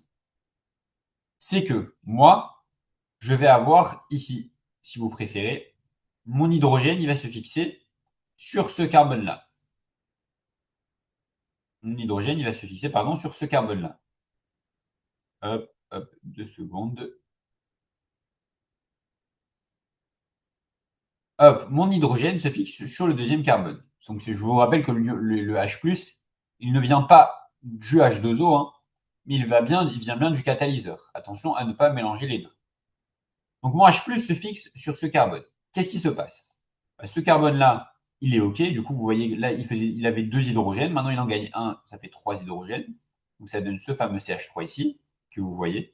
C'est que moi, je vais avoir ici, si vous préférez, mon hydrogène, il va se fixer sur ce carbone-là. Mon hydrogène, il va se fixer, pardon, sur ce carbone-là. Hop, hop, 2 secondes. Hop, mon hydrogène se fixe sur le deuxième carbone. Donc, je vous rappelle que le H+, il ne vient pas du H2O, hein, mais il vient bien du catalyseur. Attention à ne pas mélanger les deux. Donc, mon H+ se fixe sur ce carbone. Qu'est-ce qui se passe? Ce carbone-là, il est OK. Du coup, vous voyez, là, il avait 2 hydrogènes. Maintenant, il en gagne un. Ça fait 3 hydrogènes. Donc, ça donne ce fameux CH3 ici, que vous voyez.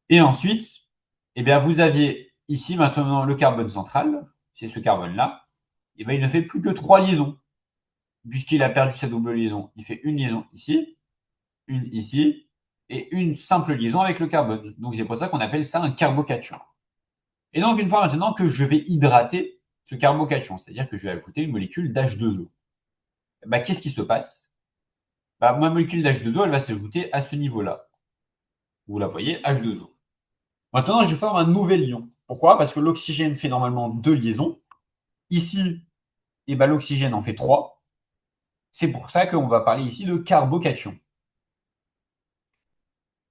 Et ensuite, eh bien, vous aviez ici maintenant le carbone central. C'est ce carbone-là. Eh bien, il ne fait plus que 3 liaisons. Puisqu'il a perdu sa double liaison. Il fait une liaison ici, une ici, et une simple liaison avec le carbone. Donc, c'est pour ça qu'on appelle ça un carbocation. Et donc, une fois maintenant que je vais hydrater ce carbocation, c'est-à-dire que je vais ajouter une molécule d'H2O, bah, qu'est-ce qui se passe? Bah, ma molécule d'H2O, elle va s'ajouter à ce niveau-là. Vous la voyez, H2O. Maintenant, je forme un nouvel ion. Pourquoi? Parce que l'oxygène fait normalement 2 liaisons. Ici, eh ben, l'oxygène en fait 3. C'est pour ça qu'on va parler ici de carbocation.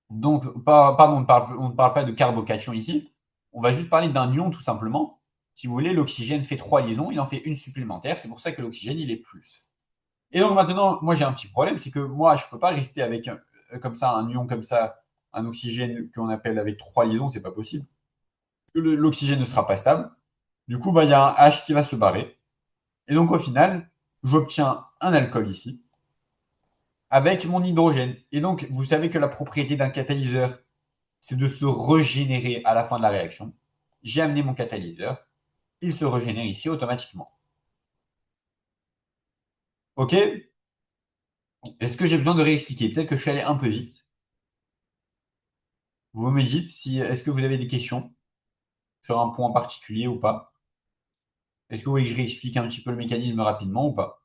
Donc, pardon, on ne parle pas de carbocation ici. On va juste parler d'un ion tout simplement. Si vous voulez, l'oxygène fait 3 liaisons, il en fait une supplémentaire. C'est pour ça que l'oxygène, il est plus. Et donc maintenant, moi j'ai un petit problème, c'est que moi, je ne peux pas rester avec comme ça un ion comme ça, un oxygène qu'on appelle avec 3 liaisons, c'est pas possible. L'oxygène ne sera pas stable. Du coup, bah, il y a un H qui va se barrer. Et donc au final, j'obtiens un alcool ici avec mon hydrogène. Et donc, vous savez que la propriété d'un catalyseur, c'est de se régénérer à la fin de la réaction. J'ai amené mon catalyseur, il se régénère ici automatiquement. Ok? Est-ce que j'ai besoin de réexpliquer? Peut-être que je suis allé un peu vite. Vous me dites si est-ce que vous avez des questions sur un point particulier ou pas? Est-ce que vous voulez que je réexplique un petit peu le mécanisme rapidement ou pas?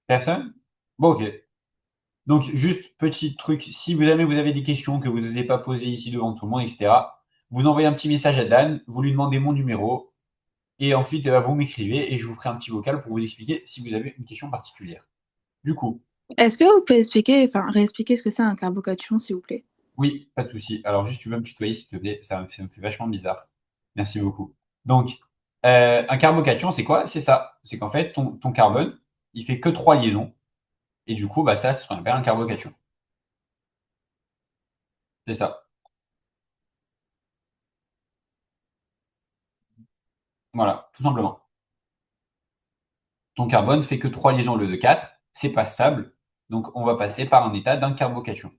Personne? Bon, ok. Donc, juste petit truc, si vous avez des questions que vous n'osez pas poser ici devant tout le monde, etc., vous envoyez un petit message à Dan, vous lui demandez mon numéro, et ensuite vous m'écrivez et je vous ferai un petit vocal pour vous expliquer si vous avez une question particulière. Du coup, Est-ce que vous pouvez réexpliquer ce que c'est un carbocation, s'il vous plaît? oui, pas de souci. Alors, juste, tu veux me tutoyer, s'il te plaît, ça me fait vachement bizarre. Merci beaucoup. Donc, un carbocation, c'est quoi? C'est ça. C'est qu'en fait, ton carbone, il fait que 3 liaisons, et du coup, bah, ça, c'est ce qu'on appelle un carbocation. C'est ça. Voilà, tout simplement. Ton carbone fait que 3 liaisons au lieu de 4, c'est pas stable, donc on va passer par un état d'un carbocation.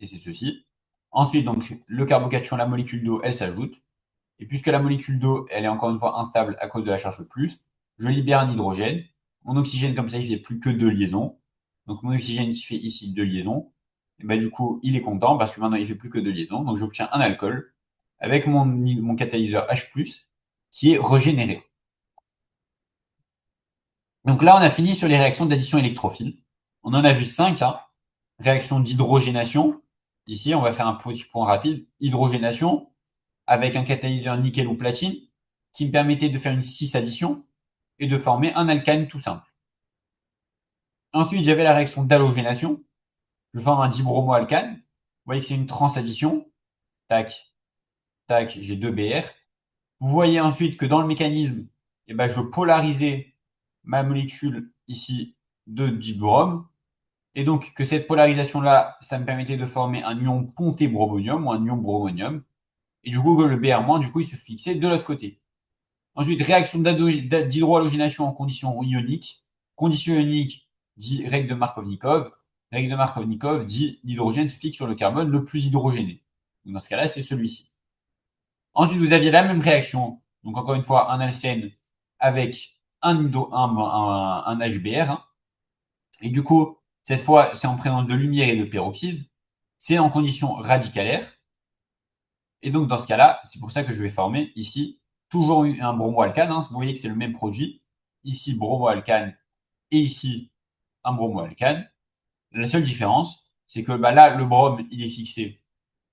Et c'est ceci. Ensuite, donc, le carbocation, la molécule d'eau, elle s'ajoute. Et puisque la molécule d'eau, elle est encore une fois instable à cause de la charge plus, je libère un hydrogène. Mon oxygène, comme ça, il fait plus que 2 liaisons. Donc mon oxygène qui fait ici 2 liaisons, et ben, du coup, il est content parce que maintenant, il fait plus que 2 liaisons. Donc j'obtiens un alcool avec mon catalyseur H+, qui est régénéré. Donc là, on a fini sur les réactions d'addition électrophile. On en a vu 5. Hein. Réaction d'hydrogénation. Ici, on va faire un petit point rapide. Hydrogénation avec un catalyseur nickel ou platine qui me permettait de faire une 6 addition et de former un alkane tout simple. Ensuite, j'avais la réaction d'halogénation. Je forme un dibromoalkane. Vous voyez que c'est une transaddition. Tac, tac, j'ai 2 Br. Vous voyez ensuite que dans le mécanisme, eh ben, je polarisais ma molécule ici de dibrom. Et donc, que cette polarisation-là, ça me permettait de former un ion ponté bromonium ou un ion bromonium. Et du coup, que le Br-, du coup, il se fixait de l'autre côté. Ensuite, réaction d'hydrohalogénation en condition ionique. Condition ionique dit règle de Markovnikov. Règle de Markovnikov dit l'hydrogène se fixe sur le carbone le plus hydrogéné. Donc dans ce cas-là, c'est celui-ci. Ensuite, vous aviez la même réaction. Donc encore une fois, un alcène avec un HBr. Hein. Et du coup, cette fois, c'est en présence de lumière et de peroxyde. C'est en condition radicalaire. Et donc, dans ce cas-là, c'est pour ça que je vais former ici toujours un bromoalcane. Hein. Vous voyez que c'est le même produit. Ici, bromoalcane et ici, un bromoalcane. La seule différence, c'est que là, le brome, il est fixé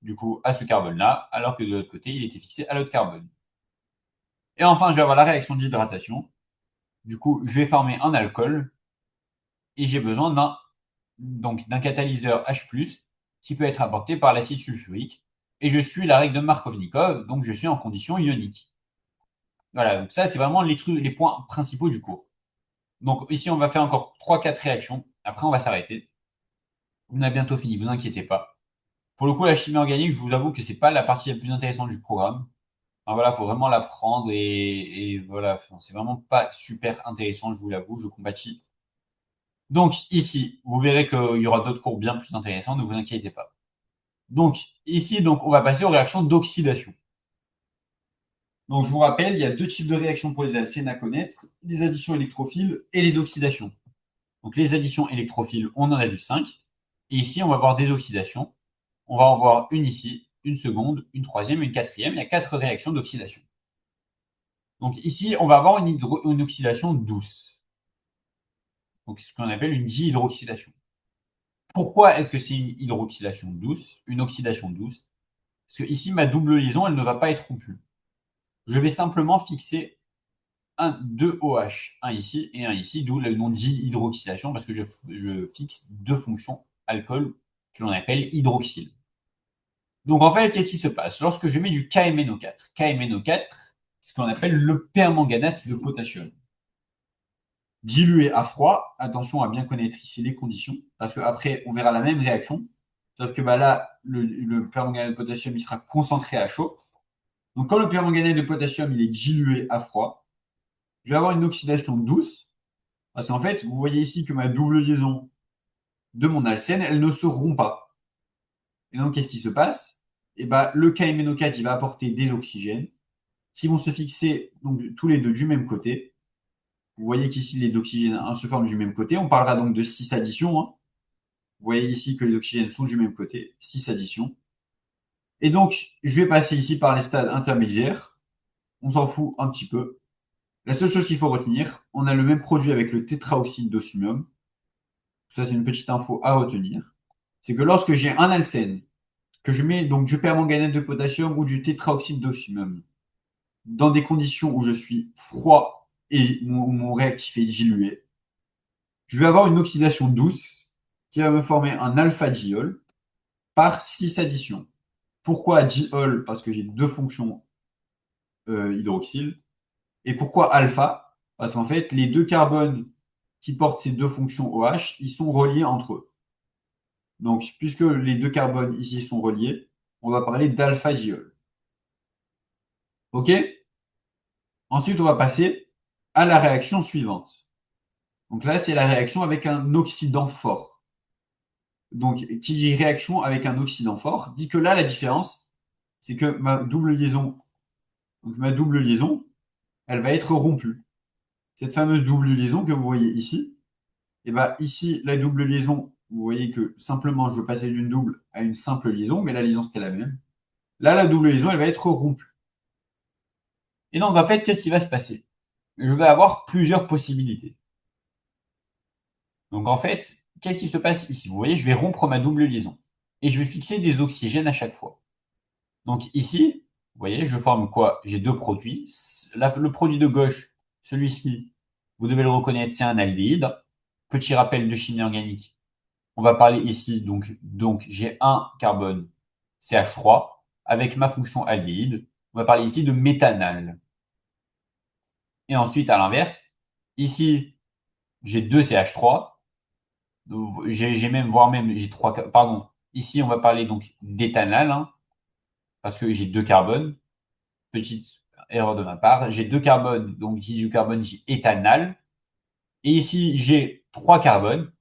du coup à ce carbone-là, alors que de l'autre côté, il était fixé à l'autre carbone. Et enfin, je vais avoir la réaction d'hydratation. Du coup, je vais former un alcool et j'ai besoin d'un catalyseur H+, qui peut être apporté par l'acide sulfurique. Et je suis la règle de Markovnikov, donc je suis en condition ionique. Voilà, donc ça, c'est vraiment les points principaux du cours. Donc ici, on va faire encore 3-4 réactions. Après, on va s'arrêter. On a bientôt fini, vous inquiétez pas. Pour le coup, la chimie organique, je vous avoue que c'est pas la partie la plus intéressante du programme. Enfin, voilà, faut vraiment l'apprendre et voilà, enfin, c'est vraiment pas super intéressant, je vous l'avoue, je compatis. Donc ici, vous verrez qu'il y aura d'autres cours bien plus intéressants, ne vous inquiétez pas. Donc ici, on va passer aux réactions d'oxydation. Donc je vous rappelle, il y a deux types de réactions pour les alcènes à connaître, les additions électrophiles et les oxydations. Donc les additions électrophiles, on en a vu 5. Et ici, on va voir des oxydations. On va en voir une ici, une seconde, une troisième et une quatrième. Il y a 4 réactions d'oxydation. Donc ici, on va avoir une oxydation douce. Donc ce qu'on appelle une dihydroxydation. Pourquoi est-ce que c'est une hydroxydation douce, une oxydation douce? Parce que ici, ma double liaison, elle ne va pas être rompue. Je vais simplement fixer deux OH, un ici et un ici, d'où le nom dihydroxydation, parce que je fixe deux fonctions alcool que l'on appelle hydroxyle. Donc en fait, qu'est-ce qui se passe? Lorsque je mets du KMNO4, KMNO4, ce qu'on appelle le permanganate de potassium. Dilué à froid, attention à bien connaître ici les conditions, parce qu'après, on verra la même réaction, sauf que là, le permanganate de potassium, il sera concentré à chaud. Donc quand le permanganate de potassium, il est dilué à froid, je vais avoir une oxydation douce, parce qu'en fait, vous voyez ici que ma double liaison de mon alcène, elle ne se rompt pas. Et donc, qu'est-ce qui se passe? Et le KMNO4, il va apporter des oxygènes qui vont se fixer donc, tous les deux du même côté. Vous voyez qu'ici, les oxygènes se forment du même côté. On parlera donc de 6 additions. Hein. Vous voyez ici que les oxygènes sont du même côté, 6 additions. Et donc, je vais passer ici par les stades intermédiaires. On s'en fout un petit peu. La seule chose qu'il faut retenir, on a le même produit avec le tétraoxyde d'osmium. Ça, c'est une petite info à retenir. C'est que lorsque j'ai un alcène, que je mets donc du permanganate de potassium ou du tétraoxyde d'osmium, dans des conditions où je suis froid et mon réactif est dilué, je vais avoir une oxydation douce qui va me former un alpha-diol par 6 additions. Pourquoi diol? Parce que j'ai deux fonctions hydroxyle. Et pourquoi alpha? Parce qu'en fait, les deux carbones qui portent ces deux fonctions OH, ils sont reliés entre eux. Donc, puisque les deux carbones ici sont reliés, on va parler d'alpha-diol. OK? Ensuite, on va passer à la réaction suivante. Donc là, c'est la réaction avec un oxydant fort. Donc, qui dit réaction avec un oxydant fort, dit que là, la différence, c'est que ma double liaison, elle va être rompue. Cette fameuse double liaison que vous voyez ici, et ici, la double liaison, vous voyez que simplement, je veux passer d'une double à une simple liaison, mais la liaison, c'était la même. Là, la double liaison, elle va être rompue. Et donc, en fait, qu'est-ce qui va se passer? Je vais avoir plusieurs possibilités. Donc, en fait, qu'est-ce qui se passe ici? Vous voyez, je vais rompre ma double liaison. Et je vais fixer des oxygènes à chaque fois. Donc, ici, vous voyez, je forme quoi? J'ai deux produits. Le produit de gauche, celui-ci, vous devez le reconnaître, c'est un aldéhyde. Petit rappel de chimie organique. On va parler ici, donc j'ai un carbone CH3 avec ma fonction aldéhyde. On va parler ici de méthanal. Et ensuite, à l'inverse, ici, j'ai deux CH3. J'ai même, voire même, j'ai trois, pardon. Ici, on va parler donc d'éthanal, hein, parce que j'ai deux carbones. Petite erreur de ma part. J'ai deux carbones, donc ici du carbone, j'ai éthanal. Et ici, j'ai trois carbones.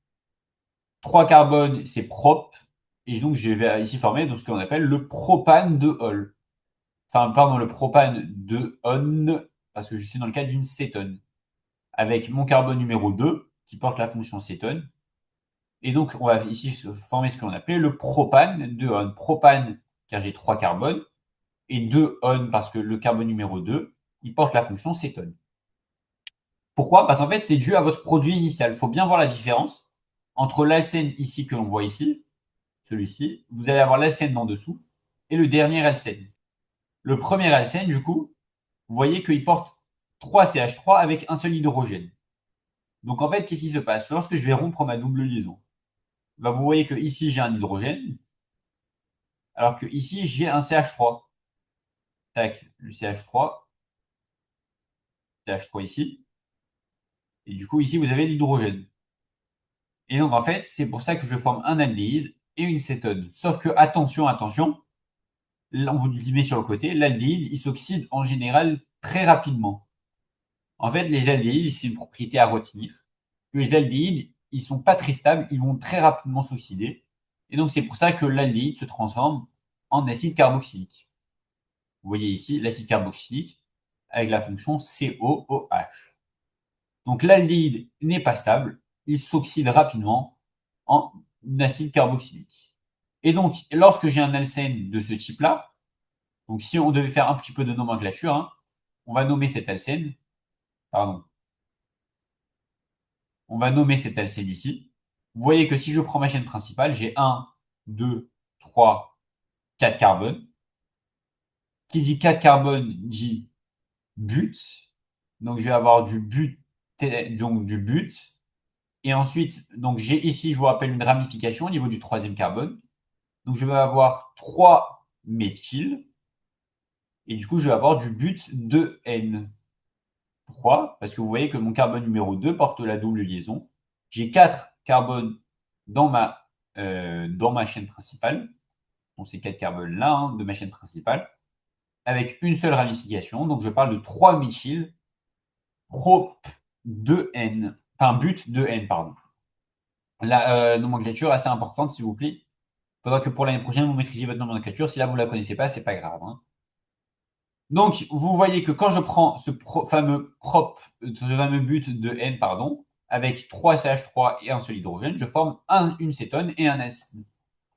Trois carbones, c'est prop. Et donc, je vais ici former donc, ce qu'on appelle le propane de Hall. Enfin, pardon, le propane de On, parce que je suis dans le cas d'une cétone. Avec mon carbone numéro 2, qui porte la fonction cétone. Et donc, on va ici former ce qu'on appelle le propane de On. Propane, car j'ai trois carbones. Et de On, parce que le carbone numéro 2, il porte la fonction cétone. Pourquoi? Parce qu'en fait, c'est dû à votre produit initial. Il faut bien voir la différence. entre l'alcène ici que l'on voit ici, celui-ci, vous allez avoir l'alcène en dessous, et le dernier alcène. Le premier alcène, du coup, vous voyez qu'il porte 3 CH3 avec un seul hydrogène. Donc en fait, qu'est-ce qui se passe? Lorsque je vais rompre ma double liaison, bah, vous voyez que ici j'ai un hydrogène, alors que ici j'ai un CH3. Tac, le CH3 ici. Et du coup, ici, vous avez l'hydrogène. Et donc, en fait, c'est pour ça que je forme un aldéhyde et une cétone. Sauf que, attention, attention, là, on vous le met sur le côté, l'aldéhyde, il s'oxyde en général très rapidement. En fait, les aldéhydes, c'est une propriété à retenir. Que les aldéhydes, ils sont pas très stables, ils vont très rapidement s'oxyder. Et donc, c'est pour ça que l'aldéhyde se transforme en acide carboxylique. Vous voyez ici l'acide carboxylique avec la fonction COOH. Donc l'aldéhyde n'est pas stable, il s'oxyde rapidement en acide carboxylique. Et donc, lorsque j'ai un alcène de ce type-là, donc si on devait faire un petit peu de nomenclature, hein, on va nommer cet alcène, pardon, on va nommer cet alcène ici. Vous voyez que si je prends ma chaîne principale, j'ai 1, 2, 3, 4 carbones. Qui dit 4 carbones dit but. Donc je vais avoir du but, donc du but. Et ensuite, donc j'ai ici, je vous rappelle, une ramification au niveau du troisième carbone. Donc je vais avoir 3 méthyl. Et du coup, je vais avoir du but de N. Pourquoi? Parce que vous voyez que mon carbone numéro 2 porte la double liaison. J'ai 4 carbones dans ma chaîne principale. Donc ces 4 carbones-là, hein, de ma chaîne principale. Avec une seule ramification. Donc je parle de 3 méthyl prop 2N. Enfin, but 2N, pardon. La nomenclature assez importante, s'il vous plaît. Il faudra que pour l'année prochaine, vous maîtrisiez votre nomenclature. Si là, vous ne la connaissez pas, c'est pas grave. Hein. Donc, vous voyez que quand je prends ce fameux but de N, pardon, avec 3 CH3 et un seul hydrogène, je forme une cétone et un acide.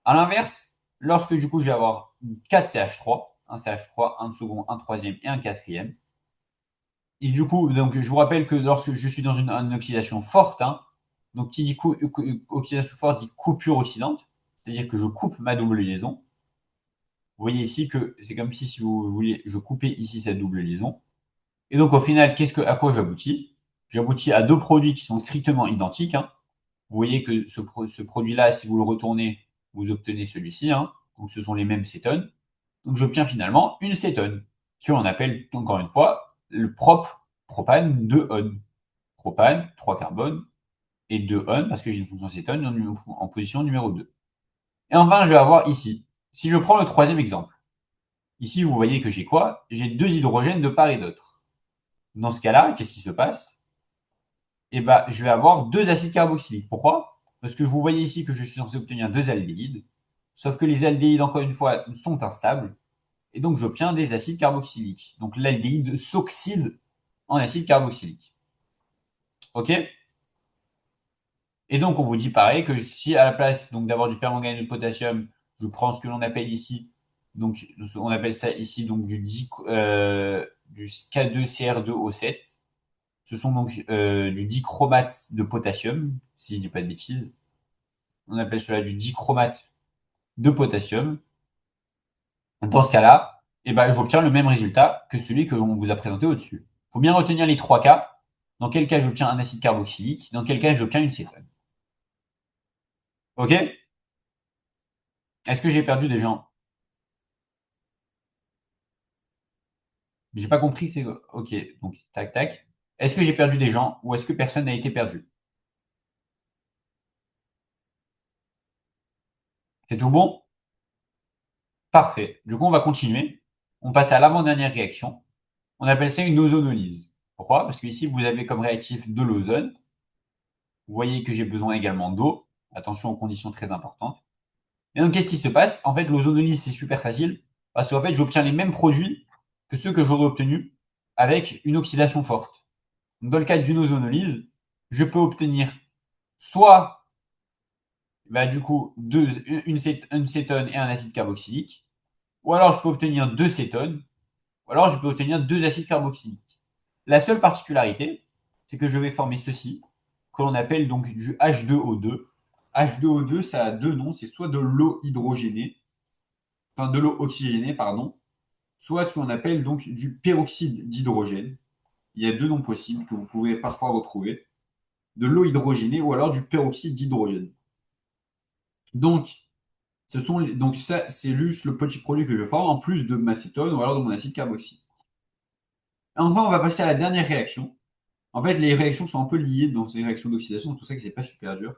À l'inverse, lorsque du coup, je vais avoir 4 CH3, un CH3, un second, un troisième et un quatrième. Et du coup, donc, je vous rappelle que lorsque je suis dans une oxydation forte, hein, donc qui dit oxydation forte dit coupure oxydante, c'est-à-dire que je coupe ma double liaison. Vous voyez ici que c'est comme si vous voulez, je coupais ici cette double liaison. Et donc au final, à quoi j'aboutis? J'aboutis à deux produits qui sont strictement identiques. Hein. Vous voyez que ce produit-là, si vous le retournez, vous obtenez celui-ci. Hein. Donc ce sont les mêmes cétones. Donc j'obtiens finalement une cétone, que l'on appelle encore une fois le propane 2-on. Propane, 3 carbones, et 2-on, parce que j'ai une fonction cétone en position numéro 2. Et enfin, je vais avoir ici, si je prends le troisième exemple, ici vous voyez que j'ai quoi? J'ai 2 hydrogènes de part et d'autre. Dans ce cas-là, qu'est-ce qui se passe? Eh ben, je vais avoir 2 acides carboxyliques. Pourquoi? Parce que vous voyez ici que je suis censé obtenir 2 aldéhydes, sauf que les aldéhydes, encore une fois, sont instables, et donc j'obtiens des acides carboxyliques. Donc l'aldéhyde s'oxyde en acide carboxylique. Ok? Et donc on vous dit pareil que si à la place donc d'avoir du permanganate et du potassium, je prends ce que l'on appelle ici, donc on appelle ça ici donc du K2CR2O7. Ce sont donc du dichromate de potassium, si je dis pas de bêtises. On appelle cela du dichromate de potassium. Dans ce cas-là, eh ben, j'obtiens le même résultat que celui que l'on vous a présenté au-dessus. Il faut bien retenir les 3 cas. Dans quel cas j'obtiens un acide carboxylique, dans quel cas j'obtiens une cétone. Ok? Est-ce que j'ai perdu des gens? J'ai pas compris, c'est ok. Donc tac tac. Est-ce que j'ai perdu des gens ou est-ce que personne n'a été perdu? C'est tout bon? Parfait. Du coup, on va continuer. On passe à l'avant-dernière réaction. On appelle ça une ozonolyse. Pourquoi? Parce que ici, vous avez comme réactif de l'ozone. Vous voyez que j'ai besoin également d'eau. Attention aux conditions très importantes. Et donc, qu'est-ce qui se passe? En fait, l'ozonolyse, c'est super facile. Parce qu'en fait, j'obtiens les mêmes produits que ceux que j'aurais obtenus avec une oxydation forte. Donc, dans le cadre d'une ozonolyse, je peux obtenir soit du coup une cétone et un acide carboxylique, ou alors je peux obtenir 2 cétones, ou alors je peux obtenir 2 acides carboxyliques. La seule particularité, c'est que je vais former ceci, que l'on appelle donc du H2O2, H2O2, ça a deux noms, c'est soit de l'eau hydrogénée, enfin de l'eau oxygénée, pardon, soit ce qu'on appelle donc du peroxyde d'hydrogène. Il y a deux noms possibles que vous pouvez parfois retrouver, de l'eau hydrogénée ou alors du peroxyde d'hydrogène. Donc, donc ça, c'est juste le petit produit que je forme en plus de ma cétone ou alors de mon acide carboxylique. Enfin, on va passer à la dernière réaction. En fait, les réactions sont un peu liées dans ces réactions d'oxydation, c'est pour ça que c'est pas super dur.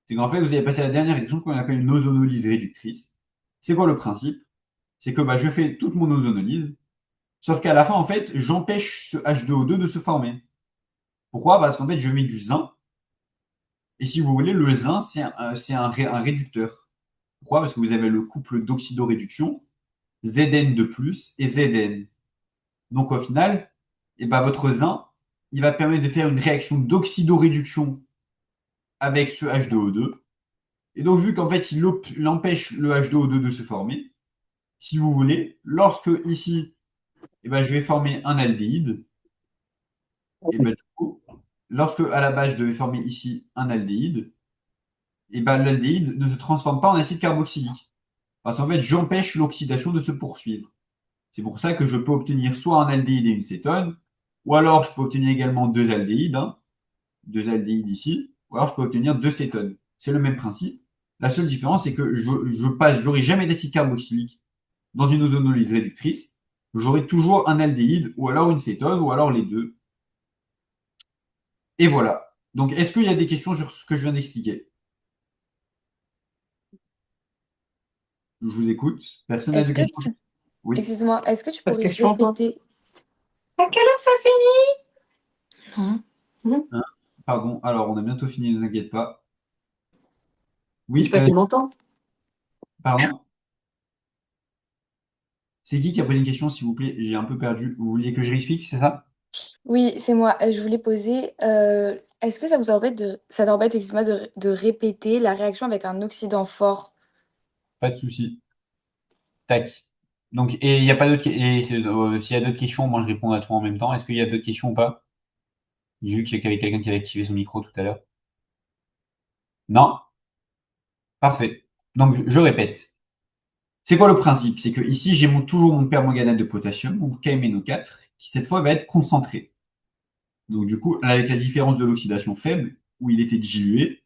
C'est qu'en fait, vous allez passer à la dernière réaction qu'on appelle une ozonolyse réductrice. C'est quoi le principe? C'est que je fais toute mon ozonolyse, sauf qu'à la fin, en fait, j'empêche ce H2O2 de se former. Pourquoi? Parce qu'en fait, je mets du zinc, et si vous voulez, le zinc, c'est un réducteur. Pourquoi? Parce que vous avez le couple d'oxydoréduction, Zn de plus et Zn. Donc au final, votre zinc, il va permettre de faire une réaction d'oxydoréduction avec ce H2O2. Et donc, vu qu'en fait, il empêche le H2O2 de se former, si vous voulez, lorsque ici, je vais former un aldéhyde, et du coup, lorsque à la base, je devais former ici un aldéhyde, l'aldéhyde ne se transforme pas en acide carboxylique. Parce qu'en fait, j'empêche l'oxydation de se poursuivre. C'est pour ça que je peux obtenir soit un aldéhyde et une cétone, ou alors je peux obtenir également deux aldéhydes, deux aldéhydes ici, ou alors je peux obtenir deux cétones. C'est le même principe. La seule différence, c'est que j'aurai jamais d'acide carboxylique dans une ozonolyse réductrice. J'aurai toujours un aldéhyde, ou alors une cétone, ou alors les deux. Et voilà. Donc, est-ce qu'il y a des questions sur ce que je viens d'expliquer? Je vous écoute. Personne n'a de Est-ce que questions? tu... Oui. Excuse-moi, est-ce que tu Pas de pourrais question, toi? répéter... À quelle heure ça finit? Hein? Hein. Pardon. Alors, on a bientôt fini, ne vous inquiétez pas. Oui, J'espère qu'il m'entend. pardon? C'est qui a posé une question, s'il vous plaît? J'ai un peu perdu. Vous vouliez que je réexplique, c'est ça? Oui, c'est moi. Je voulais poser... est-ce que ça vous embête ça t'embête, excuse-moi, de répéter la réaction avec un oxydant fort? Pas de souci. Tac. Donc, et il n'y a pas d'autres, s'il y a d'autres questions, moi je réponds à tout en même temps. Est-ce qu'il y a d'autres questions ou pas? J'ai vu qu'il y avait quelqu'un qui avait activé son micro tout à l'heure. Non? Parfait. Donc, je répète. C'est quoi le principe? C'est que ici, j'ai toujours mon permanganate de potassium, mon KMNO4, qui cette fois va être concentré. Donc, du coup, avec la différence de l'oxydation faible, où il était dilué,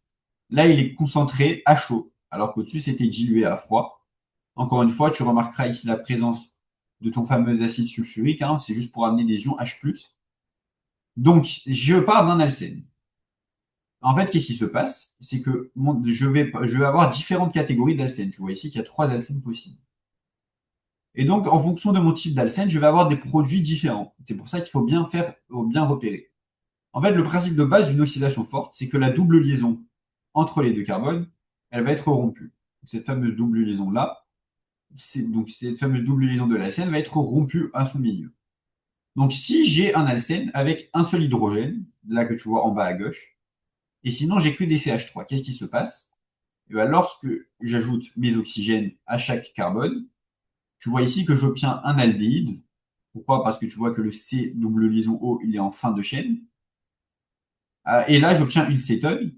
là, il est concentré à chaud, alors qu'au-dessus, c'était dilué à froid. Encore une fois, tu remarqueras ici la présence de ton fameux acide sulfurique, c'est juste pour amener des ions H+. Donc, je pars d'un alcène. En fait, qu'est-ce qui se passe? C'est que je vais avoir différentes catégories d'alcènes. Tu vois ici qu'il y a 3 alcènes possibles. Et donc, en fonction de mon type d'alcène, je vais avoir des produits différents. C'est pour ça qu'il faut bien repérer. En fait, le principe de base d'une oxydation forte, c'est que la double liaison entre les deux carbones, elle va être rompue. Cette fameuse double liaison-là, donc cette fameuse double liaison de l'alcène va être rompue à son milieu. Donc, si j'ai un alcène avec un seul hydrogène, là que tu vois en bas à gauche, et sinon j'ai que des CH3, qu'est-ce qui se passe? Lorsque j'ajoute mes oxygènes à chaque carbone, tu vois ici que j'obtiens un aldéhyde. Pourquoi? Parce que tu vois que le C double liaison O, il est en fin de chaîne. Et là, j'obtiens une cétone,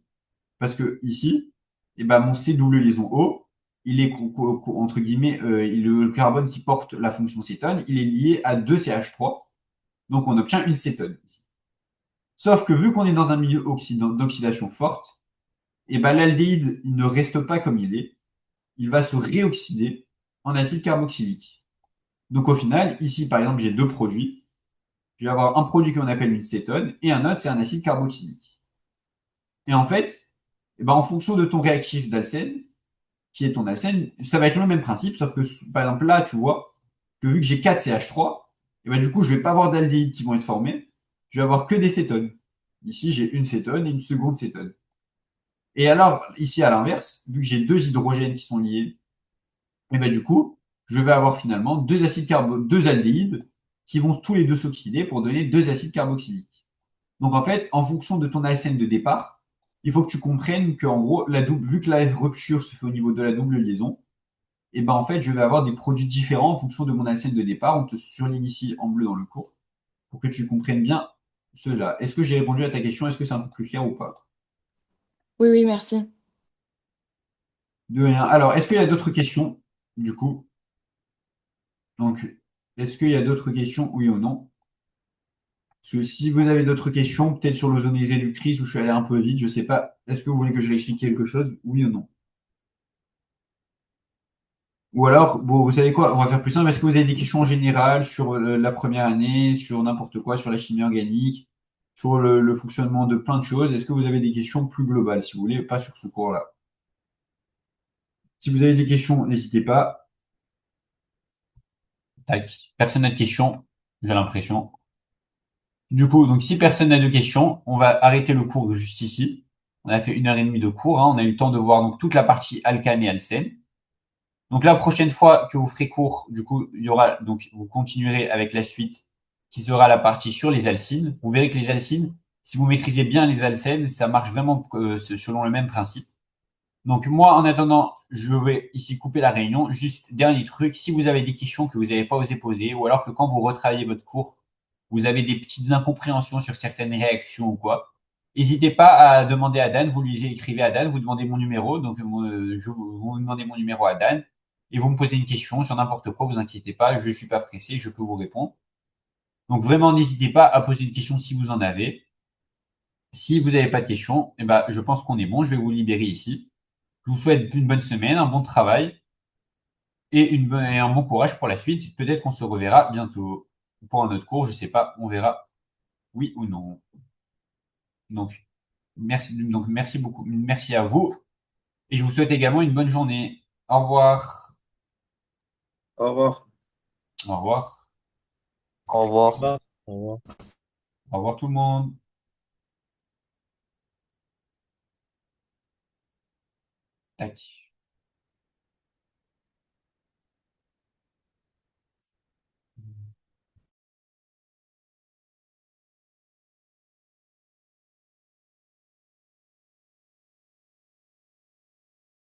parce que ici, mon C double liaison O, il est, entre guillemets, le carbone qui porte la fonction cétone, il est lié à 2 CH3. Donc, on obtient une cétone. Sauf que vu qu'on est dans un milieu d'oxydation forte, l'aldéhyde, il ne reste pas comme il est. Il va se réoxyder en acide carboxylique. Donc, au final, ici, par exemple, j'ai deux produits. Je vais avoir un produit qu'on appelle une cétone et un autre, c'est un acide carboxylique. Et en fait, en fonction de ton réactif d'alcène, qui est ton alcène, ça va être le même principe, sauf que, par exemple, là, tu vois que vu que j'ai 4 CH3, du coup, je vais pas avoir d'aldéhydes qui vont être formés, je vais avoir que des cétones. Ici, j'ai une cétone et une seconde cétone. Et alors, ici, à l'inverse, vu que j'ai deux hydrogènes qui sont liés, du coup, je vais avoir finalement deux aldéhydes qui vont tous les deux s'oxyder pour donner deux acides carboxyliques. Donc en fait, en fonction de ton alcène de départ, il faut que tu comprennes que en gros, vu que la rupture se fait au niveau de la double liaison, en fait, je vais avoir des produits différents en fonction de mon alcène de départ. On te surligne ici en bleu dans le cours pour que tu comprennes bien cela. Est-ce que j'ai répondu à ta question? Est-ce que c'est un peu plus clair ou pas? Oui, oui, merci. De rien. Alors, est-ce qu'il y a d'autres questions, du coup? Donc, est-ce qu'il y a d'autres questions, oui ou non? Parce que si vous avez d'autres questions, peut-être sur l'ozonie réductrice où je suis allé un peu vite, je sais pas. Est-ce que vous voulez que je réexplique quelque chose, oui ou non? Ou alors, bon, vous savez quoi, on va faire plus simple. Est-ce que vous avez des questions générales sur la première année, sur n'importe quoi, sur la chimie organique, sur le fonctionnement de plein de choses? Est-ce que vous avez des questions plus globales, si vous voulez, pas sur ce cours-là? Si vous avez des questions, n'hésitez pas. Tac. Personne n'a de questions, j'ai l'impression. Du coup, donc si personne n'a de questions, on va arrêter le cours juste ici. On a fait 1 heure et demie de cours, hein. On a eu le temps de voir donc toute la partie alcane et alcène. Donc la prochaine fois que vous ferez cours, du coup, il y aura donc vous continuerez avec la suite qui sera la partie sur les alcynes. Vous verrez que les alcynes, si vous maîtrisez bien les alcènes, ça marche vraiment selon le même principe. Donc moi, en attendant, je vais ici couper la réunion. Juste dernier truc, si vous avez des questions que vous n'avez pas osé poser, ou alors que quand vous retravaillez votre cours, vous avez des petites incompréhensions sur certaines réactions ou quoi, n'hésitez pas à demander à Dan. Vous lui écrivez à Dan, vous demandez mon numéro, donc vous demandez mon numéro à Dan et vous me posez une question sur n'importe quoi. Vous inquiétez pas, je suis pas pressé, je peux vous répondre. Donc vraiment, n'hésitez pas à poser une question si vous en avez. Si vous n'avez pas de questions, eh ben, je pense qu'on est bon. Je vais vous libérer ici. Je vous souhaite une bonne semaine, un bon travail et un bon courage pour la suite. Peut-être qu'on se reverra bientôt pour un autre cours, je sais pas, on verra oui ou non. Donc merci beaucoup, merci à vous et je vous souhaite également une bonne journée. Au revoir. Au revoir. Au revoir. Au revoir. Au revoir. Au revoir tout le monde. Tac.